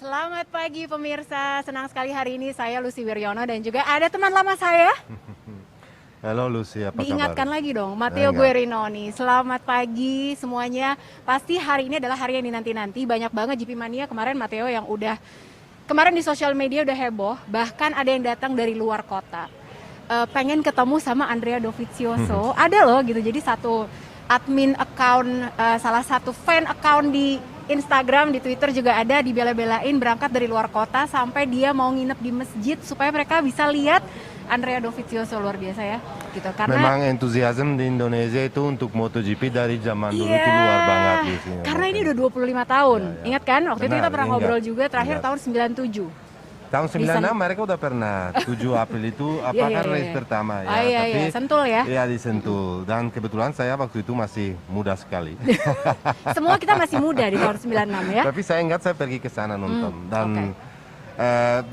Selamat pagi pemirsa, senang sekali hari ini saya Lucy Wiryono dan juga ada teman lama saya. Halo Lucy, apa Diingatkan kabar? lagi dong, Matteo Guerinoni. Selamat pagi semuanya. Pasti hari ini adalah hari yang dinanti-nanti. Banyak banget GP Mania kemarin Matteo yang udah kemarin di sosial media udah heboh. Bahkan ada yang datang dari luar kota. Pengen ketemu sama Andrea Dovizioso. Ada loh gitu. Jadi satu admin account, salah satu fan account di Instagram, di Twitter juga ada, dibela-belain berangkat dari luar kota sampai dia mau nginep di masjid supaya mereka bisa lihat Andrea Dovizioso. Luar biasa ya gitu. Karena Memang entusiasme di Indonesia itu untuk MotoGP dari zaman dulu itu luar banget di sini. Karena ini udah 25 tahun. Iya. Ingat kan? Waktu itu Benar, kita pernah ingat. ngobrol juga terakhir Ingat. tahun 97. Tahun 96 mereka udah pernah 7 April itu apakah race pertama ya, Iya, Sentul ya. Iya di Sentul dan kebetulan saya waktu itu masih muda sekali. Semua kita masih muda di tahun 96 ya. Tapi saya ingat saya pergi ke sana nonton dan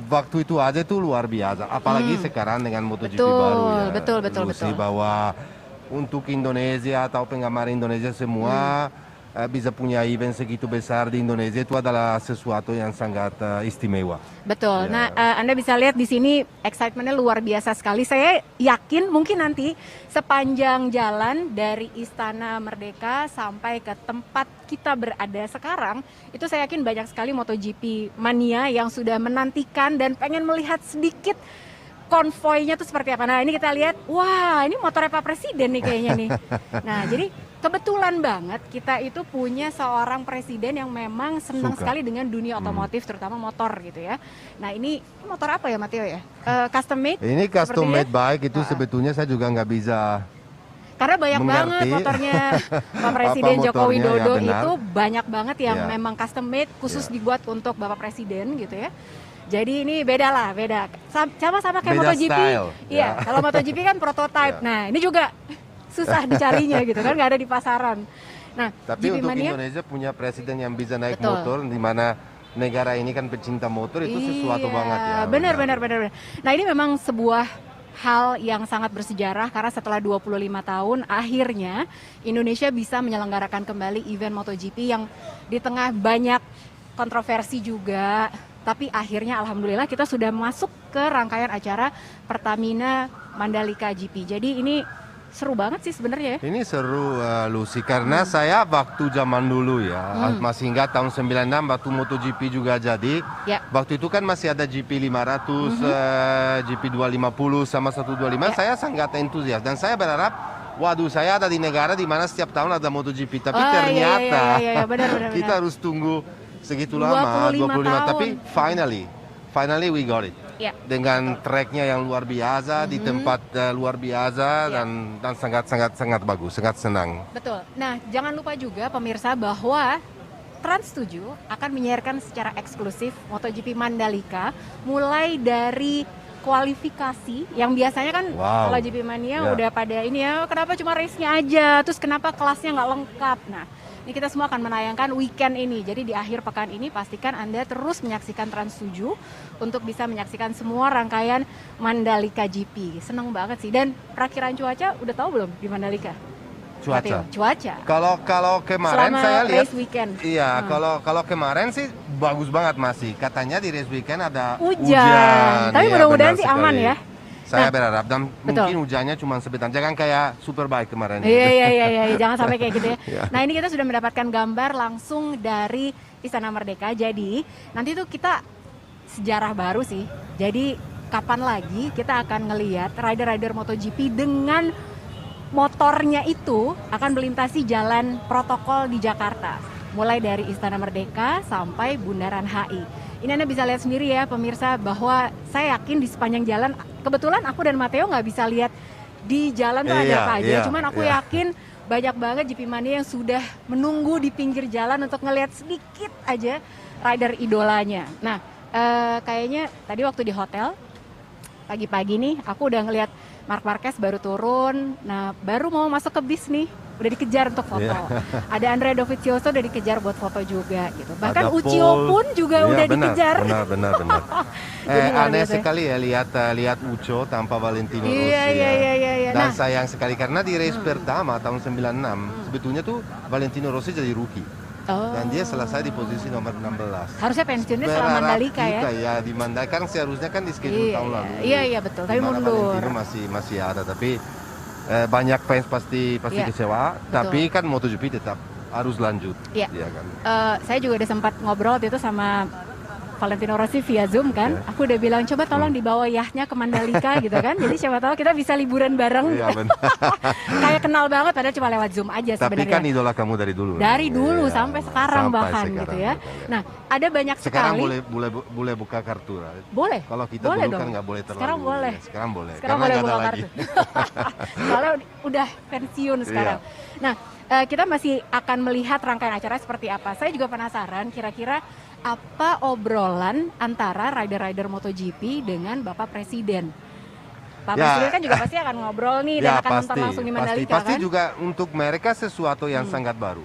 waktu itu aja itu luar biasa. Apalagi sekarang dengan MotoGP baru ya. Betul. Lucy, bahwa untuk Indonesia atau penggemar Indonesia semua bisa punya event segitu besar di Indonesia itu adalah sesuatu yang sangat istimewa. Betul. Ya. Nah, Anda bisa lihat di sini excitementnya luar biasa sekali. Saya yakin mungkin nanti sepanjang jalan dari Istana Merdeka sampai ke tempat kita berada sekarang, itu saya yakin banyak sekali MotoGP mania yang sudah menantikan dan pengen melihat sedikit konvoynya tuh seperti apa. Nah, ini kita lihat, wah, ini motornya Pak Presiden nih kayaknya nih. Nah, jadi kebetulan banget kita itu punya seorang presiden yang memang senang sekali dengan dunia otomotif, terutama motor gitu ya. Nah, ini motor apa ya, Matteo ya? Custom made? Ini custom sepertinya? made bike itu sebetulnya saya juga nggak bisa. Karena banyak banget mengerti motornya Pak Presiden apa Joko motornya, Widodo ya benar. itu banyak banget yang Ya. memang custom made khusus Ya. dibuat untuk Bapak Presiden gitu ya. Jadi ini beda sama kayak Beda MotoGP. style, Iya, ya. kalau MotoGP kan prototype. Ya. Nah, ini juga susah dicarinya gitu kan, nggak ada di pasaran. Nah, Tapi GP untuk Mania, Indonesia punya presiden yang bisa naik Betul. motor, di mana negara ini kan pecinta motor, itu sesuatu banget ya. Benar. Nah, ini memang sebuah hal yang sangat bersejarah karena setelah 25 tahun akhirnya Indonesia bisa menyelenggarakan kembali event MotoGP yang di tengah banyak kontroversi juga, tapi akhirnya alhamdulillah kita sudah masuk ke rangkaian acara Pertamina Mandalika GP. Jadi ini seru banget sih sebenarnya ya. Ini seru Lucy, karena saya waktu zaman dulu ya, masih ingat tahun 96 waktu MotoGP juga jadi. Ya. Waktu itu kan masih ada GP 500, GP 250 sama 125. Ya. Saya sangat antusias dan saya berharap, waduh, saya ada di negara di mana setiap tahun ada MotoGP. Tapi ternyata benar. kita harus tunggu segitu lama, 25 tahun. Tapi finally we got it. Ya. Dengan tracknya yang luar biasa, di tempat luar biasa, Ya. dan sangat bagus, sangat senang. Betul. Nah, jangan lupa juga pemirsa bahwa Trans 7 akan menyiarkan secara eksklusif MotoGP Mandalika mulai dari kualifikasi yang biasanya kan Wow. kalau GP Mania Ya. udah pada ini ya, kenapa cuma race-nya aja, terus kenapa kelasnya nggak lengkap. Nah, ini kita semua akan menayangkan weekend ini. Jadi di akhir pekan ini pastikan Anda terus menyaksikan Trans 7 untuk bisa menyaksikan semua rangkaian Mandalika GP. Seneng banget sih. Dan perakhiran cuaca udah tahu belum di Mandalika? Cuaca. Cuaca. Kalau kemarin Selama saya lihat, race weekend. iya, kalau kemarin sih bagus banget masih. Katanya di race weekend ada Hujan. Tapi Iya, mudah-mudahan benar sih aman sekali. ya. Saya Nah, berharap dan betul. mungkin hujannya cuma sebentar. Jangan kayak Superbike kemarin. Iya, jangan sampai kayak gitu ya. Iya. Nah, ini kita sudah mendapatkan gambar langsung dari Istana Merdeka. Jadi, nanti tuh kita sejarah baru sih. Jadi, kapan lagi kita akan ngelihat rider-rider MotoGP dengan motornya itu akan melintasi jalan protokol di Jakarta. Mulai dari Istana Merdeka sampai Bundaran HI. Ini Anda bisa lihat sendiri ya pemirsa bahwa saya yakin di sepanjang jalan, kebetulan aku dan Matteo nggak bisa lihat di jalan tuh ada Iya, apa aja. iya, Cuman aku iya. yakin banyak banget GP Mania yang sudah menunggu di pinggir jalan untuk ngelihat sedikit aja rider idolanya. Nah, kayaknya tadi waktu di hotel, pagi-pagi nih aku udah ngelihat Marc Marquez baru turun, nah baru mau masuk ke bis nih, udah dikejar untuk foto. Ada Andrea Dovizioso udah dikejar buat foto juga gitu. Bahkan Ada Ucio Paul. pun juga Iya, udah benar, dikejar. Benar. Jadi luar Aneh biasa ya. sekali ya lihat Uco tanpa Valentino Rossi. Iya. Dan Nah, sayang sekali karena di race pertama tahun 96 sebetulnya tuh Valentino Rossi jadi rookie. Dan dia selesai di posisi nomor 16. Harusnya pensiunnya setelah Berharap Mandalika ya. juga ya di Mandalika kan seharusnya kan di schedule tahun lalu. Iya betul, tapi Dimana mundur. Valentino masih ada, tapi banyak fans pasti Iya, kecewa. betul. Tapi kan MotoGP tetap harus lanjut. Iya. Ya kan. Saya juga udah sempat ngobrol waktu itu sama Valentino Rossi via Zoom kan. Iya. Aku udah bilang coba tolong dibawa yahnya ke Mandalika gitu kan. Jadi siapa tahu kita bisa liburan bareng. Iya benar. Kayak kenal banget padahal cuma lewat Zoom aja Tapi sebenarnya. kan idola kamu dari dulu. Dari dulu Iya, sampai sekarang sampai bahkan sekarang, gitu ya. betul, Nah, ada banyak sekarang sekali. boleh buka kartu lah. Boleh. Kalau kita Boleh dulu dong. kan nggak boleh terlalu. Sekarang boleh. Ya, sekarang boleh. Sekarang Karena boleh nggak buka ada kartu. lagi. Soalnya udah pensiun sekarang. Nah, kita masih akan melihat rangkaian acara seperti apa. Saya juga penasaran kira-kira apa obrolan antara rider-rider MotoGP dengan Bapak Presiden. Pak Ya. Presiden kan juga pasti akan ngobrol nih dan akan nonton langsung di Mandalika pasti kan? juga untuk mereka sesuatu yang sangat baru.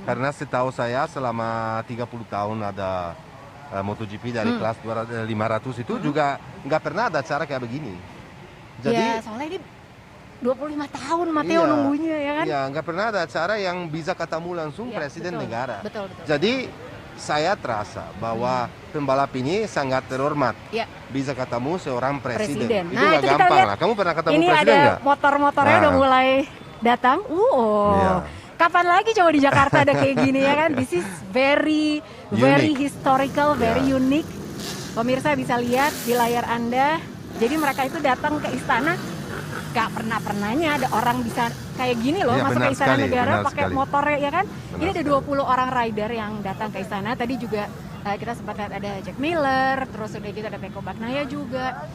Karena setahu saya selama 30 tahun ada MotoGP dari kelas 500 itu juga nggak pernah ada acara kayak begini. Jadi ya, soalnya ini 25 tahun Matteo nunggunya ya kan? Iya, nggak pernah ada acara yang bisa ketemu langsung Iya, presiden betul, negara. betul. Jadi saya terasa bahwa pembalap ini sangat terhormat. Ya. Bisa ketemu seorang presiden. Presiden. Itu Nah, nggak itu kita gampang lihat. lah. Kamu pernah ketemu Ini presiden ada nggak? motor-motornya Nah. udah mulai datang. Iya. Kapan lagi coba di Jakarta ada kayak gini ya kan? This is very Unique. historical, very Ya. unique. Pemirsa bisa lihat di layar Anda. Jadi mereka itu datang ke istana, gak pernahnya ada orang bisa kayak gini loh, Iya, masuk benar ke istana sekali, negara benar pakai sekali. motornya ya kan? Benar Ini ada sekali. 20 orang rider yang datang ke istana. Tadi juga kita sempat lihat ada Jack Miller, terus udah gitu ada Pecco Bagnaia juga.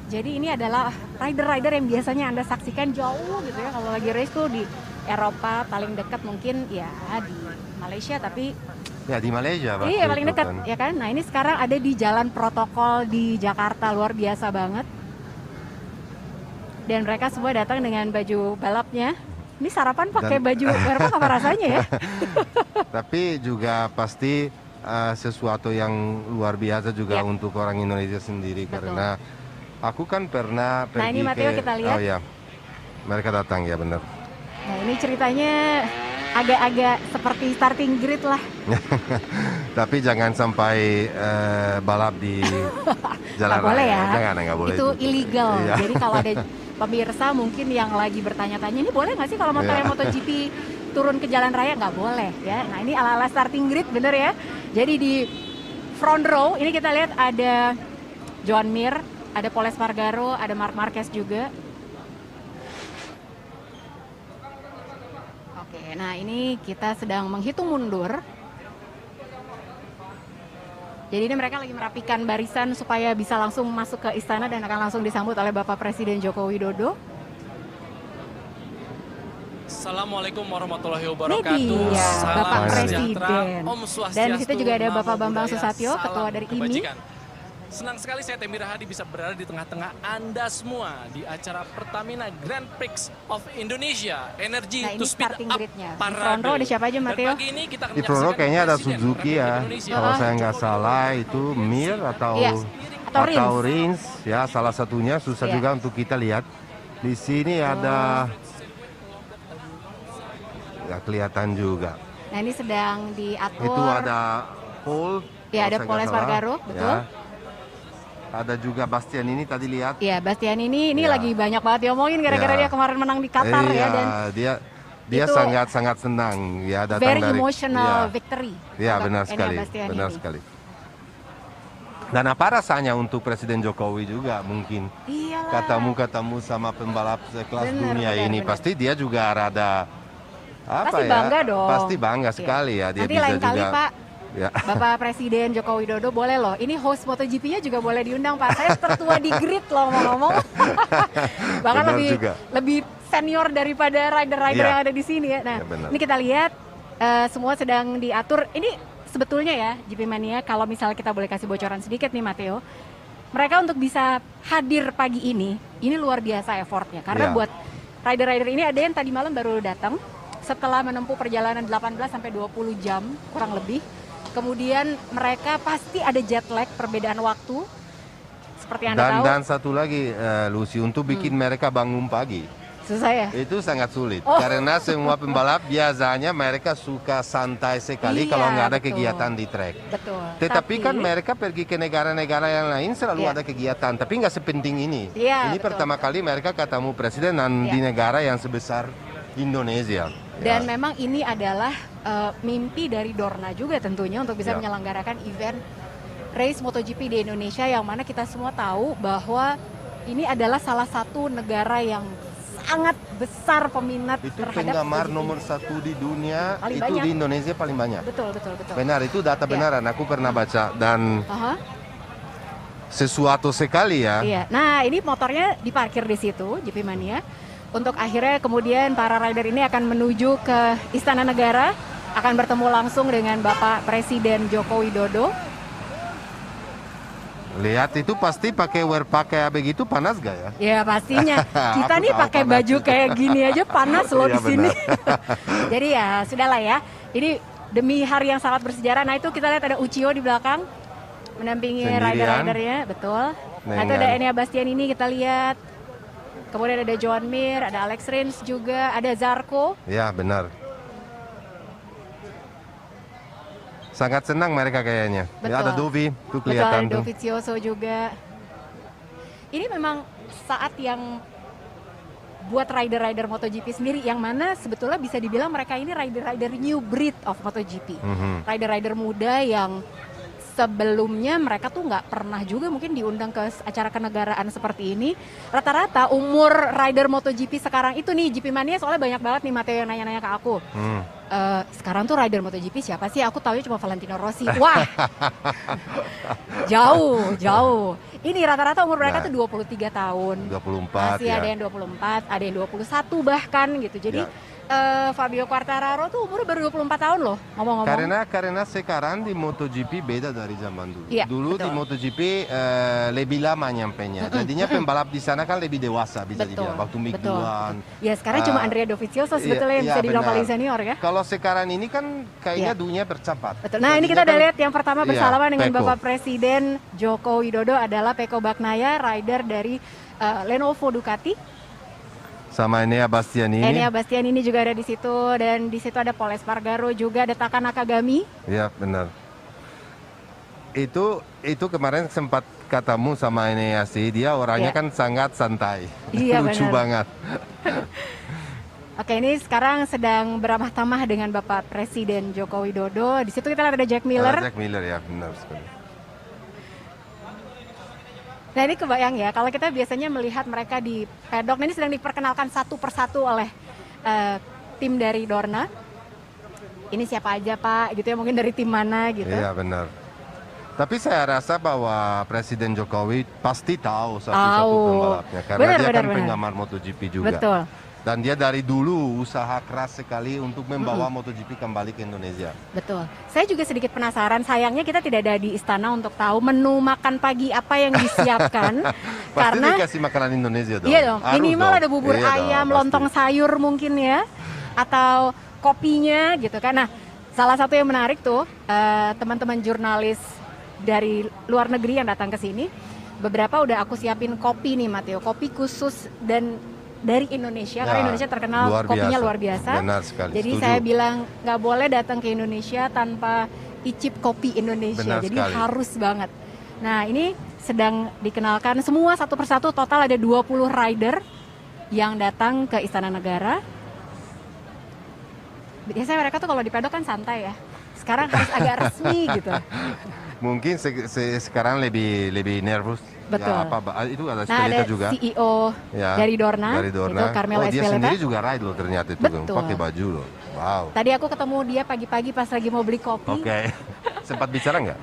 Jadi ini adalah rider-rider yang biasanya Anda saksikan jauh gitu ya. Kalau lagi race tuh di Eropa paling dekat mungkin ya di Malaysia, tapi Ya di Malaysia. iya waktu paling itu dekat kan. ya kan. Nah ini sekarang ada di Jalan Protokol di Jakarta, luar biasa banget. Dan mereka semua datang dengan baju balapnya. Ini sarapan pakai baju merah apa rasanya ya? Tapi juga pasti sesuatu yang luar biasa juga Ya. untuk orang Indonesia sendiri. Betul. Karena aku kan pernah pergi ini Matteo ke... kita lihat. Oh ya, mereka datang ya benar. Nah ini ceritanya agak-agak seperti starting grid lah. Tapi jangan sampai balap di jalan Nggak boleh raya. ya. Jangan, nggak boleh. Itu illegal. Iya. Jadi kalau ada pemirsa mungkin yang lagi bertanya-tanya, ini boleh nggak sih kalau motornya Iya. MotoGP turun ke jalan raya? Nggak boleh ya. Nah ini ala-ala starting grid bener ya. Jadi di front row ini kita lihat ada Joan Mir, ada Pol Espargaro, ada Marc Marquez juga. Oke, nah ini kita sedang menghitung mundur. Jadi ini mereka lagi merapikan barisan supaya bisa langsung masuk ke istana dan akan langsung disambut oleh Bapak Presiden Joko Widodo. Assalamualaikum warahmatullahi Ini wabarakatuh. dia Salam Bapak sejahtera, Presiden. Om Swastiastu, Dan di situ juga ada Namo Bapak Bambang Buddhaya, Susatyo, salam Ketua dari IMI. kebajikan. Senang sekali saya Temi Rahadi bisa berada di tengah-tengah Anda semua di acara Pertamina Grand Prix of Indonesia Energy Nah, ini to Speed starting Up grid-nya. Di Parade. front row ada siapa aja, Dan Matteo? pagi ini kita akan Di front row menyaksikan kayaknya ada Presiden Suzuki Republik ya. Indonesia, Kalau saya Joko nggak Widodo. salah itu Mir atau Iya, atau Rins. Ya salah satunya susah Iya. juga untuk kita lihat. Di sini ada nggak kelihatan juga. Nah ini sedang diatur. Itu ada Paul. Ya, ada kalau saya Pol nggak Espargaro, salah. betul. Ya. Ada juga Bastian ini tadi lihat. Iya, Bastian ini Ya. lagi banyak banget diomongin gara-gara Ya. dia kemarin menang di Qatar ya Iya, dan dia itu sangat senang ya datang very dari emotional ya. victory. Ya untuk benar Enea sekali, Bastian benar ini. sekali. Dan apa rasanya untuk Presiden Jokowi juga mungkin Iyalah. ketemu sama pembalap sekelas Benar, dunia benar, ini benar. pasti dia juga rada apa Pasti ya? bangga dong. Pasti bangga Iya. sekali ya dia Nanti bisa lain juga. kali Pak, Ya. Bapak Presiden Joko Widodo boleh loh. Ini host MotoGP-nya juga boleh diundang Pak. Saya tertua di grid loh ngomong-ngomong. Bahkan Benar juga. lebih senior daripada rider-rider Iya. yang ada di sini ya. Nah, Iya, benar. ini kita lihat semua sedang diatur. Ini sebetulnya ya GP Mania, kalau misalnya kita boleh kasih bocoran sedikit nih Matteo. Mereka untuk bisa hadir pagi ini luar biasa effortnya. Karena Iya. buat rider-rider ini ada yang tadi malam baru datang setelah menempuh perjalanan 18 sampai 20 jam kurang lebih. Kemudian mereka pasti ada jet lag, perbedaan waktu. Seperti Anda tahu. Dan satu lagi Lucy untuk bikin mereka bangun pagi. Susah ya? Itu sangat sulit Oh. karena semua pembalap biasanya mereka suka santai sekali Iya, kalau nggak ada betul. kegiatan di trek. Betul. Tetapi kan mereka pergi ke negara-negara yang lain selalu Iya. ada kegiatan, tapi nggak sepenting ini. Iya, Ini betul, pertama kali mereka ketemu presiden dan Iya. di negara yang sebesar Indonesia. Dan Ya. memang ini adalah mimpi dari Dorna juga tentunya untuk bisa Ya. menyelenggarakan event race MotoGP di Indonesia, yang mana kita semua tahu bahwa ini adalah salah satu negara yang sangat besar peminat Itu terhadap penggemar MotoGP. nomor 1 di dunia, Paling itu banyak. di Indonesia paling banyak. Betul, betul, betul. Benar, itu data Ya. benaran. Aku pernah baca dan Aha, sesuatu sekali ya. iya. Nah, ini motornya diparkir di situ, GP Mania. Untuk akhirnya kemudian para rider ini akan menuju ke Istana Negara, akan bertemu langsung dengan Bapak Presiden Joko Widodo. Lihat itu pasti pakai wear pakai begitu panas gak ya? Ya pastinya. Kita Aku nih tahu pakai panas baju itu. kayak gini aja panas loh Iya, di sini. benar. Jadi ya sudahlah ya. Ini demi hari yang sangat bersejarah. Nah itu kita lihat ada Uchiho di belakang mendampingi Sendirian. rider-ridernya, betul. Nah itu ada Enea Bastian ini kita lihat. Kemudian ada Joan Mir, ada Alex Rins juga, ada Zarco. Ya benar. Sangat senang mereka kayaknya. Ya, ada Betul. Dovi, tuh Betul, ada kelihatan tuh. Dovizioso juga. Ini memang saat yang buat rider-rider MotoGP sendiri, yang mana sebetulnya bisa dibilang mereka ini rider-rider new breed of MotoGP. Mhm. Rider-rider muda yang sebelumnya mereka tuh nggak pernah juga mungkin diundang ke acara kenegaraan seperti ini. Rata-rata umur rider MotoGP sekarang itu nih, GP Mania soalnya banyak banget nih Matteo yang nanya-nanya ke aku. Sekarang tuh rider MotoGP siapa sih? Aku tahu cuma Valentino Rossi. Wah, jauh. Ini rata-rata umur mereka Nah. tuh 23 tahun. 24 Masih ya. ada yang 24, ada yang 21 bahkan gitu. Jadi Ya. Fabio Quartararo tuh umurnya baru 24 tahun loh, ngomong-ngomong. Karena sekarang di MotoGP beda dari zaman dulu. Iya, Dulu di betul. MotoGP lebih lama nyampenya. Jadinya pembalap di sana kan lebih dewasa bisa dibilang. Waktu Mick Doohan. Ya sekarang cuma Andrea Dovizioso sebetulnya yang iya, bisa dibilang benar. paling senior ya. Kalau sekarang ini kan kayaknya Iya. dunia bercepat. Betul. Nah ini kita Jadinya udah kan- lihat yang pertama Iya, bersalaman dengan Pecco. Bapak Presiden Joko Widodo adalah Pecco Bagnaia, rider dari Lenovo Ducati. Sama Enea Bastianini. Enea Bastianini juga ada di situ, dan di situ ada Pol Espargaro juga, ada Taka Nakagami. Iya benar. Itu kemarin sempat ketemu sama Enea sih. Dia orangnya Iya. kan sangat santai. Iya, Lucu benar. banget. Oke, ini sekarang sedang beramah tamah dengan Bapak Presiden Joko Widodo. Di situ kita lihat ada Jack Miller. Jack Miller ya benar sekali. Nah ini kebayang ya, kalau kita biasanya melihat mereka di pedok, nah ini sedang diperkenalkan satu persatu oleh tim dari Dorna. Ini siapa aja Pak, gitu ya, mungkin dari tim mana gitu. Iya benar. Tapi saya rasa bahwa Presiden Jokowi pasti tahu satu-satu Tahu. pembalapnya. Karena Benar, dia benar, kan benar. penggemar MotoGP juga. Betul. Dan dia dari dulu usaha keras sekali untuk membawa MotoGP kembali ke Indonesia. Betul. Saya juga sedikit penasaran, sayangnya kita tidak ada di istana untuk tahu menu makan pagi apa yang disiapkan. Pasti Karena dikasih makanan Indonesia dong. iya dong, Harus minimal dong. ada bubur Iya dong, ayam, pasti. lontong sayur mungkin ya, atau kopinya gitu kan. Nah, salah satu yang menarik tuh teman-teman jurnalis dari luar negeri yang datang ke sini, beberapa udah aku siapin kopi nih Matteo, kopi khusus dan dari Indonesia, karena Ya, Indonesia terkenal luar kopinya biasa. luar biasa. Benar sekali, Jadi setuju. saya bilang nggak boleh datang ke Indonesia tanpa icip kopi Indonesia. Benar Jadi sekali. harus banget. Nah ini sedang dikenalkan semua satu persatu, total ada 20 rider yang datang ke Istana Negara. Biasanya mereka tuh kalau di pedok kan santai ya. Sekarang harus agak resmi gitu. Mungkin sekarang lebih nervous. Betul. Ya, itu ada Nah ada Espeleta juga. CEO Ya, dari Dorna, Dari Dorna. itu Carmelo dia Espeleta. sendiri juga ride loh ternyata itu. Betul. Pakai baju loh. Wow. Tadi aku ketemu dia pagi-pagi pas lagi mau beli kopi. Oke. Sempat bicara nggak?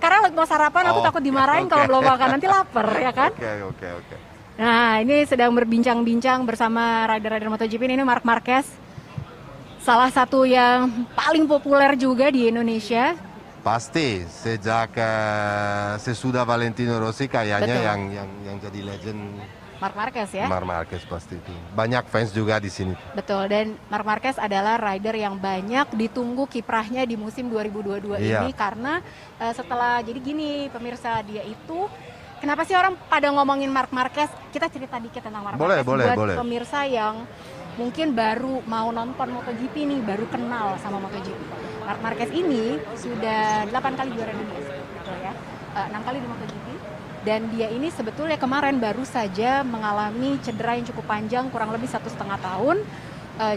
Karena lagi mau sarapan aku Oh, takut dimarahin kalau oke. belum makan, nanti lapar ya kan. Oke. Nah ini sedang berbincang-bincang bersama rider-rider MotoGP ini Marc Marquez. Salah satu yang paling populer juga di Indonesia. Pasti sejak sesudah Valentino Rossi kayaknya Betul. yang jadi legend Marc Marquez ya. Marc Marquez pasti itu. Banyak fans juga di sini. Betul, dan Marc Marquez adalah rider yang banyak ditunggu kiprahnya di musim 2022 Iya. ini, karena setelah, jadi gini pemirsa, dia itu kenapa sih orang pada ngomongin Marc Marquez? Kita cerita dikit tentang Marc Marquez buat pemirsa yang mungkin baru mau nonton MotoGP nih, baru kenal sama MotoGP. Marc Marquez ini sudah 8 kali juara dunia, betul ya? 6 kali di MotoGP. Dan dia ini sebetulnya kemarin baru saja mengalami cedera yang cukup panjang, kurang lebih 1,5 tahun.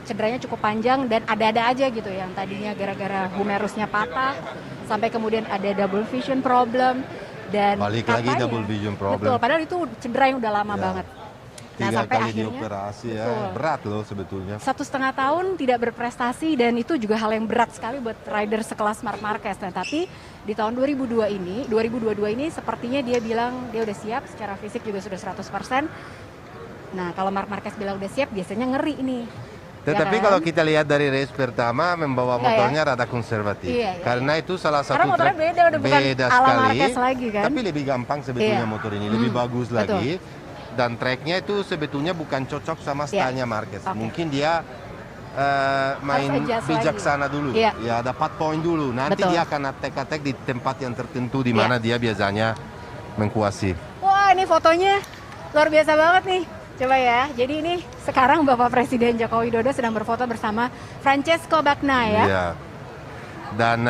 Cederanya cukup panjang dan ada-ada aja gitu, yang tadinya gara-gara humerusnya patah, sampai kemudian ada double vision problem. Dan balik lagi double vision problem. Betul, padahal itu cedera yang udah lama banget. Nah, 3 sampai kali akhirnya dioperasi ya, betul, berat loh sebetulnya. 1,5 tahun tidak berprestasi, dan itu juga hal yang berat sekali buat rider sekelas Marc Marquez. Nah, tapi di tahun 2022 ini sepertinya dia bilang dia udah siap, secara fisik juga sudah 100%. Nah, kalau Marc Marquez bilang udah siap, biasanya ngeri ini. Tetapi ya kan? kalau kita lihat dari race pertama, membawa motornya rada konservatif. Karena itu salah satu karena motornya beda, udah bukan ala sekali, Marquez lagi kan. tapi lebih gampang sebetulnya motor ini, lebih bagus lagi. Dan tracknya itu sebetulnya bukan cocok sama stylenya Marquez. Mungkin dia main bijaksana dulu, ya dapat poin dulu. Nanti dia akan attack di tempat yang tertentu di mana dia biasanya mengkuasai. Wah, ini fotonya luar biasa banget nih. Coba ya, jadi ini sekarang Bapak Presiden Joko Widodo sedang berfoto bersama Francesco Bagnaia. Iya. Dan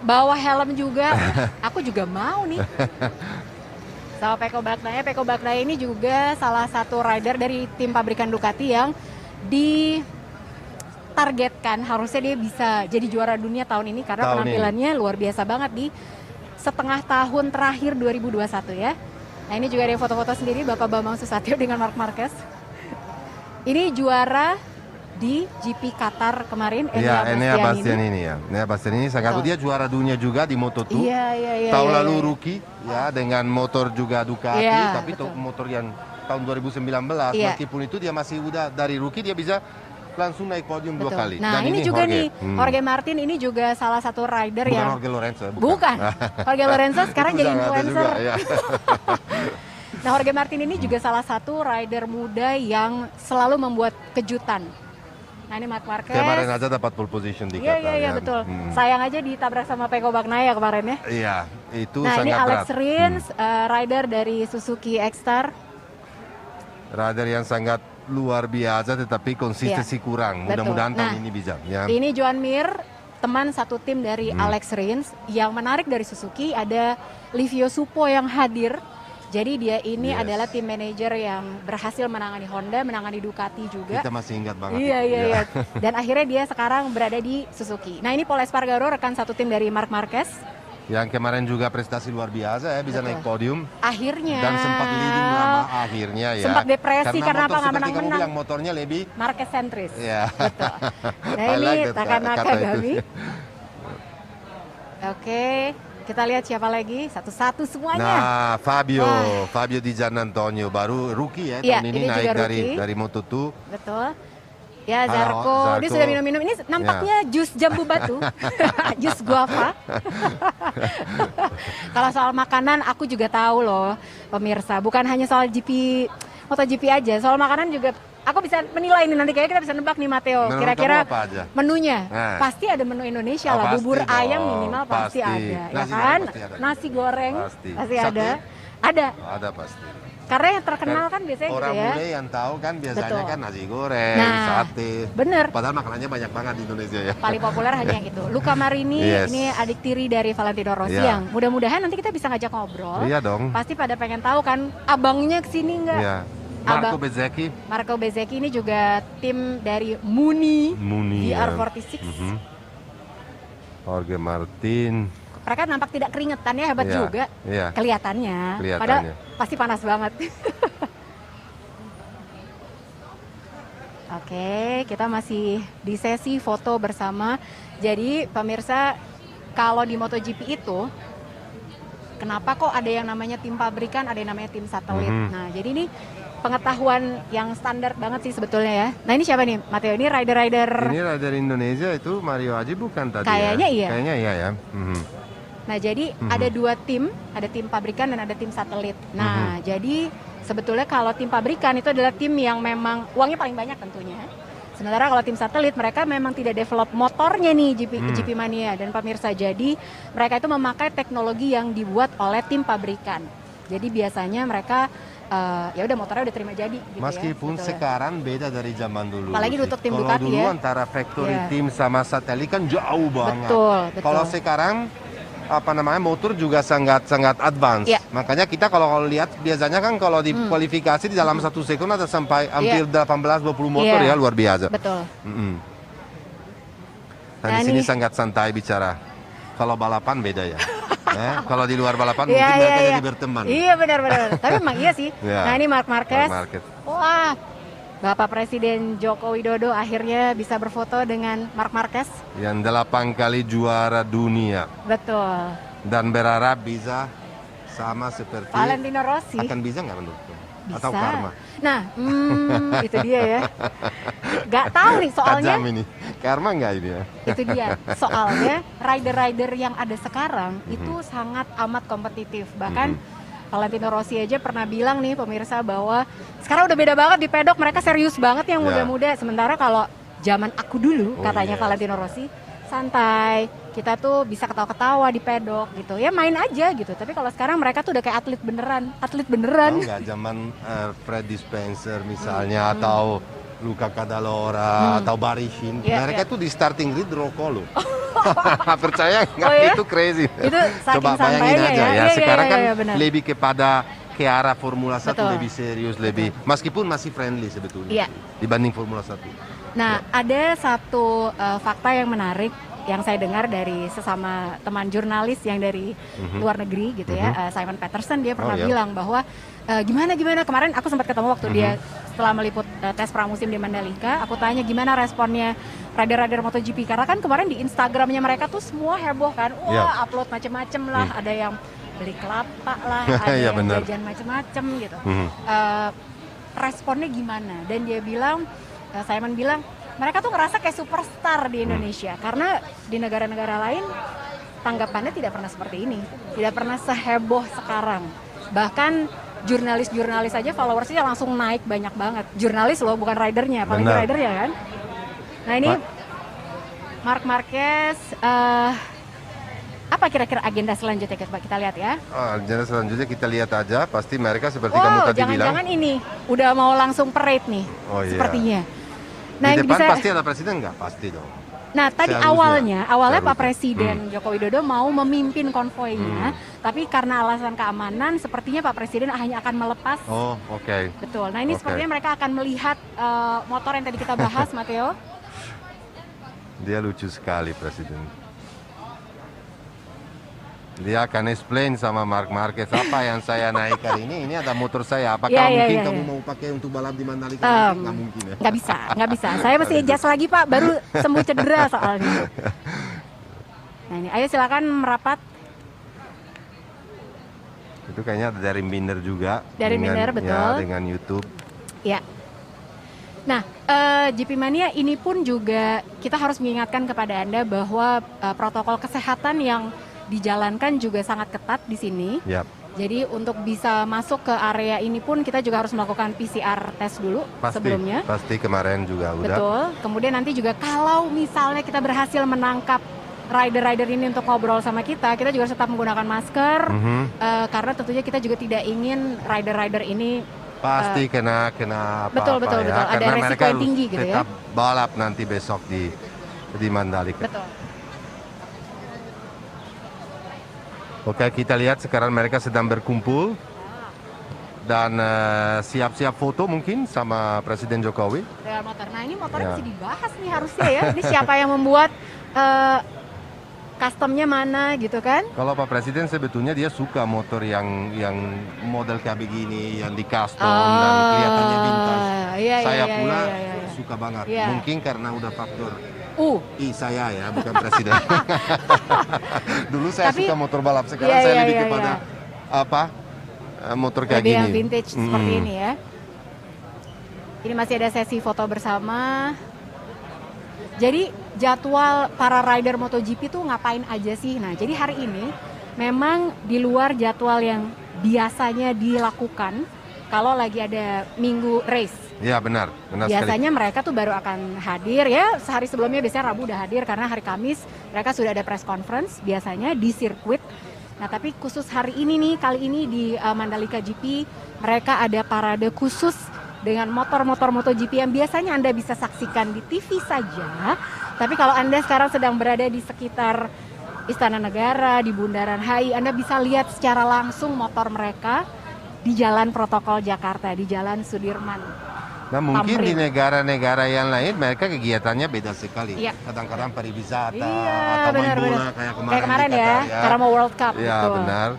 bawa helm juga, aku juga mau nih. Sama Pecco Bagnaia. Pecco Bagnaia ini juga salah satu rider dari tim pabrikan Ducati yang ditargetkan harusnya dia bisa jadi juara dunia tahun ini karena penampilannya luar biasa banget di setengah tahun terakhir 2021 ya. Nah, ini juga ada foto-foto sendiri Bapak Bambang Susatyo dengan Marc Marquez. Ini juara di GP Qatar kemarin, Enea Bastian ini ya. Enea Bastian ini sangat dia juara dunia juga di Moto2. Tahun lalu rookie ya, dengan motor juga Ducati, tapi motor yang tahun 2019 meskipun itu dia masih udah dari rookie dia bisa langsung naik podium 2 kali. Nah, dan ini juga nih Jorge Martin ini juga salah satu rider yang Jorge Lorenzo, bukan. Jorge Lorenzo sekarang jadi influencer. Juga, ya. Nah, Jorge Martin ini juga salah satu rider muda yang selalu membuat kejutan. Nah, ini Marc Marquez. Kemarin aja dapat pole position di Qatar. Iya, betul. Sayang aja ditabrak sama Pecco Bagnaia kemarin ya. Iya, itu sangat berat. Nah, ini Alex Rins, rider dari Suzuki X-Star. Rider yang sangat luar biasa, tetapi konsistensi kurang. Mudah-mudahan tahun ini bisa. Ya. Ini Joan Mir, teman satu tim dari Alex Rins. Yang menarik dari Suzuki ada Livio Suppo yang hadir. Jadi dia ini adalah tim manajer yang berhasil menangani Honda, menangani Ducati juga. Kita masih ingat banget. Iya. Dan akhirnya dia sekarang berada di Suzuki. Nah, ini Pol Espargaro, rekan satu tim dari Marc Marquez. Yang kemarin juga prestasi luar biasa ya, bisa naik podium. Akhirnya. Dan sempat leading lama akhirnya ya. Sempat depresi karena apa nggak menang-menang. Kamu bilang motornya lebih Marquez sentris. Ya. Betul. Nah, ini Takanaka Gami. Oke, kita lihat siapa lagi, satu-satu semuanya. Nah, Fabio Di Giannantonio baru rookie ya tahun ini naik dari Moto2. Betul. Ya, Zarco, dia sudah minum-minum. Ini nampaknya jus jambu batu, jus guava. Kalau soal makanan, aku juga tahu loh, pemirsa. Bukan hanya soal MotoGP aja, soal makanan juga. Aku bisa menilai ini nanti, kayaknya kita bisa nebak nih Matteo. Kira-kira menunya pasti ada menu Indonesia lah, bubur ayam minimal pasti ada, ya kan? Nasi goreng pasti ada. Ada pasti. Karena yang terkenal kan biasanya orang gitu ya. Orang bule yang tahu kan biasanya kan nasi goreng, sate. Bener. Padahal makanannya banyak banget di Indonesia ya. Paling populer hanya yang itu. Luca Marini, ini adik tiri dari Valentino Rossi yang mudah-mudahan nanti kita bisa ngajak ngobrol. Iya dong. Pasti pada pengen tahu kan, abangnya kesini nggak? Iya. Marco Bezzecchi ini juga tim dari Muni VR46. Jorge Martin. Mereka nampak tidak keringetan ya, hebat juga. Kelihatannya. Padahal pasti panas banget. Oke, kita masih di sesi foto bersama. Jadi pemirsa, kalau di MotoGP itu, kenapa kok ada yang namanya tim pabrikan, ada yang namanya tim satelit. Nah, jadi ini pengetahuan yang standar banget sih sebetulnya ya. Nah, ini siapa nih, Matteo? Ini rider-rider. Ini rider Indonesia, itu Mario Aji bukan tadi? Kayaknya iya. Kayaknya iya ya. Nah, jadi ada dua tim, ada tim pabrikan dan ada tim satelit. Nah, jadi sebetulnya kalau tim pabrikan itu adalah tim yang memang uangnya paling banyak tentunya. Sementara kalau tim satelit mereka memang tidak develop motornya nih GP Mania dan pemirsa. Jadi mereka itu memakai teknologi yang dibuat oleh tim pabrikan. Jadi biasanya mereka ya udah motornya udah terima jadi gitu Meskipun ya. sekarang beda dari zaman dulu. Apalagi sih. untuk tim Kalau Ducati dulu ya. antara factory Iya. team sama satelit kan jauh banget. Betul. Kalau sekarang motor juga sangat advance. Iya. Makanya kita kalau lihat biasanya kan kalau di kualifikasi di dalam 1 sekund ada sampai hampir 18-20 motor Iya. ya, luar biasa. Betul. Mm-mm. Dan Nah, di sini ini- sangat santai bicara. Kalau balapan beda ya. Kalau di luar balapan Iya, mungkin iya, mereka iya. jadi berteman. Iya benar-benar. Tapi emang iya sih. Iya. Nah ini Marc Marquez. Marc Marquez. Wah, Bapak Presiden Joko Widodo akhirnya bisa berfoto dengan Marc Marquez. Yang 8 kali juara dunia. Betul. Dan berharap bisa sama seperti Valentino Rossi. akan bisa nggak menurutku? Bisa. Atau karma? Nah, itu dia ya. Gak tahu nih soalnya. Tajam ini. Karma nggak ini ya? Itu dia. Soalnya rider-rider yang ada sekarang itu sangat amat kompetitif. Bahkan Valentino Rossi aja pernah bilang nih pemirsa bahwa sekarang udah beda banget di pedok, mereka serius banget yang Ya. muda-muda. Sementara kalau zaman aku dulu, Oh, katanya iya. Valentino Rossi, santai, kita tuh bisa ketawa-ketawa di pedok gitu. Ya main aja gitu. Tapi kalau sekarang mereka tuh udah kayak atlet beneran. Tahu nggak zaman Fred Dispenser misalnya atau Luca Cadalora atau Barishin, Iya, mereka iya. tuh di starting grid rokok loh. Percaya nggak? Oh, ya? Itu crazy. Itu saking Coba bayangin santainya aja ya. ya. Iya, iya, Sekarang iya, kan iya, benar. lebih kepada ke arah Formula 1 Betul. lebih serius, lebih meskipun masih friendly sebetulnya Iya. dibanding Formula 1. Nah, ada satu fakta yang menarik yang saya dengar dari sesama teman jurnalis yang dari luar negeri gitu ya, Simon Peterson, dia pernah iya. bilang bahwa gimana kemarin aku sempat ketemu waktu dia setelah meliput tes pramusim di Mandalika, aku tanya gimana responnya rider-rider MotoGP karena kan kemarin di Instagramnya mereka tuh semua heboh kan, wah Iya. upload macem-macem lah, ada yang beli kelapa lah, ada Iya, yang benar. jajan macem-macem gitu. Mhm. Responnya gimana? Dan dia bilang, Simon bilang, mereka tuh ngerasa kayak superstar di Indonesia karena di negara-negara lain tanggapannya tidak pernah seperti ini, tidak pernah seheboh sekarang. Bahkan jurnalis-jurnalis aja followersnya langsung naik banyak banget. Jurnalis loh, bukan ridernya, apalagi Benar. ridernya kan. Nah ini Marc Marquez, apa kira-kira agenda selanjutnya kita lihat ya? Jadi selanjutnya kita lihat aja, pasti mereka seperti kamu tadi bilang. Jangan-jangan ini udah mau langsung parade nih, Oh, iya. sepertinya. Nah, Di yang depan bisa- pasti ada presiden nggak? Pasti dong. Nah, tadi Seharusnya. awalnya Pak Seharusnya. Presiden Joko Widodo mau memimpin konvoinya, tapi karena alasan keamanan, sepertinya Pak Presiden hanya akan melepas. Oh, oke. Betul. Nah, ini Oke. sepertinya mereka akan melihat motor yang tadi kita bahas, Matteo. Dia lucu sekali presiden. Dia akan explain sama Marc Marquez apa yang saya naik kali ini. Ini ada motor saya. Apakah Iya, iya, mungkin iya, kamu iya. mau pakai untuk balap di Mandalika? Nggak mungkin ya. Nggak bisa. Saya masih adjust lagi, Pak. Baru sembuh cedera soalnya. Nah, ini, ayo silakan merapat. Itu kayaknya dari Binder juga. Dari Binder, betul. Ya, dengan YouTube. Ya. Nah, GP Mania ini pun juga kita harus mengingatkan kepada Anda bahwa protokol kesehatan yang dijalankan juga sangat ketat di sini. Ya, Jadi untuk bisa masuk ke area ini pun kita juga harus melakukan PCR tes dulu sebelumnya. pasti kemarin juga udah. Betul. Kemudian nanti juga kalau misalnya kita berhasil menangkap rider-rider ini untuk ngobrol sama kita juga harus tetap menggunakan masker. Karena tentunya kita juga tidak ingin rider-rider ini Pasti kena apa-apa betul, ya. ada Karena resiko mereka yang tinggi gitu ya. tetap balap nanti besok di Mandalika. betul. Oke, kita lihat sekarang mereka sedang berkumpul dan siap-siap foto mungkin sama Presiden Jokowi. Dengan motor. Nah, ini motornya Ya. mesti dibahas nih harusnya ya. Ini siapa yang membuat customnya mana gitu kan? Kalau Pak Presiden sebetulnya dia suka motor yang model kayak begini, yang di custom dan kelihatannya vintage. Iya, Saya iya, pula iya, iya, iya. suka banget. Iya. Mungkin karena udah faktor saya ya, bukan presiden. Dulu saya Tapi- suka motor balap, sekarang Iya, saya iya, lebih iya, kepada motor kayak lebih gini. yang vintage seperti ini ya. Ini masih ada sesi foto bersama. Jadi jadwal para rider MotoGP tuh ngapain aja sih? Nah, jadi hari ini memang di luar jadwal yang biasanya dilakukan kalau lagi ada minggu race. Ya benar sekali. Biasanya mereka tuh baru akan hadir ya sehari sebelumnya, biasanya Rabu udah hadir karena hari Kamis mereka sudah ada press conference biasanya di sirkuit Nah, tapi khusus hari ini nih, kali ini di Mandalika GP, mereka ada parade khusus dengan motor-motor MotoGP yang biasanya Anda bisa saksikan di TV saja. Tapi kalau Anda sekarang sedang berada di sekitar Istana Negara, di Bundaran HI, Anda bisa lihat secara langsung motor mereka di Jalan Protokol Jakarta, di Jalan Sudirman. Nah mungkin Tamrin. di negara-negara yang lain mereka kegiatannya beda sekali. Iya. Kadang-kadang pariwisata Iya, atau main benar, bola benar. kayak kemarin, Kayak kemarin di ya, Qatar, karena mau World Cup. Ya betul. benar.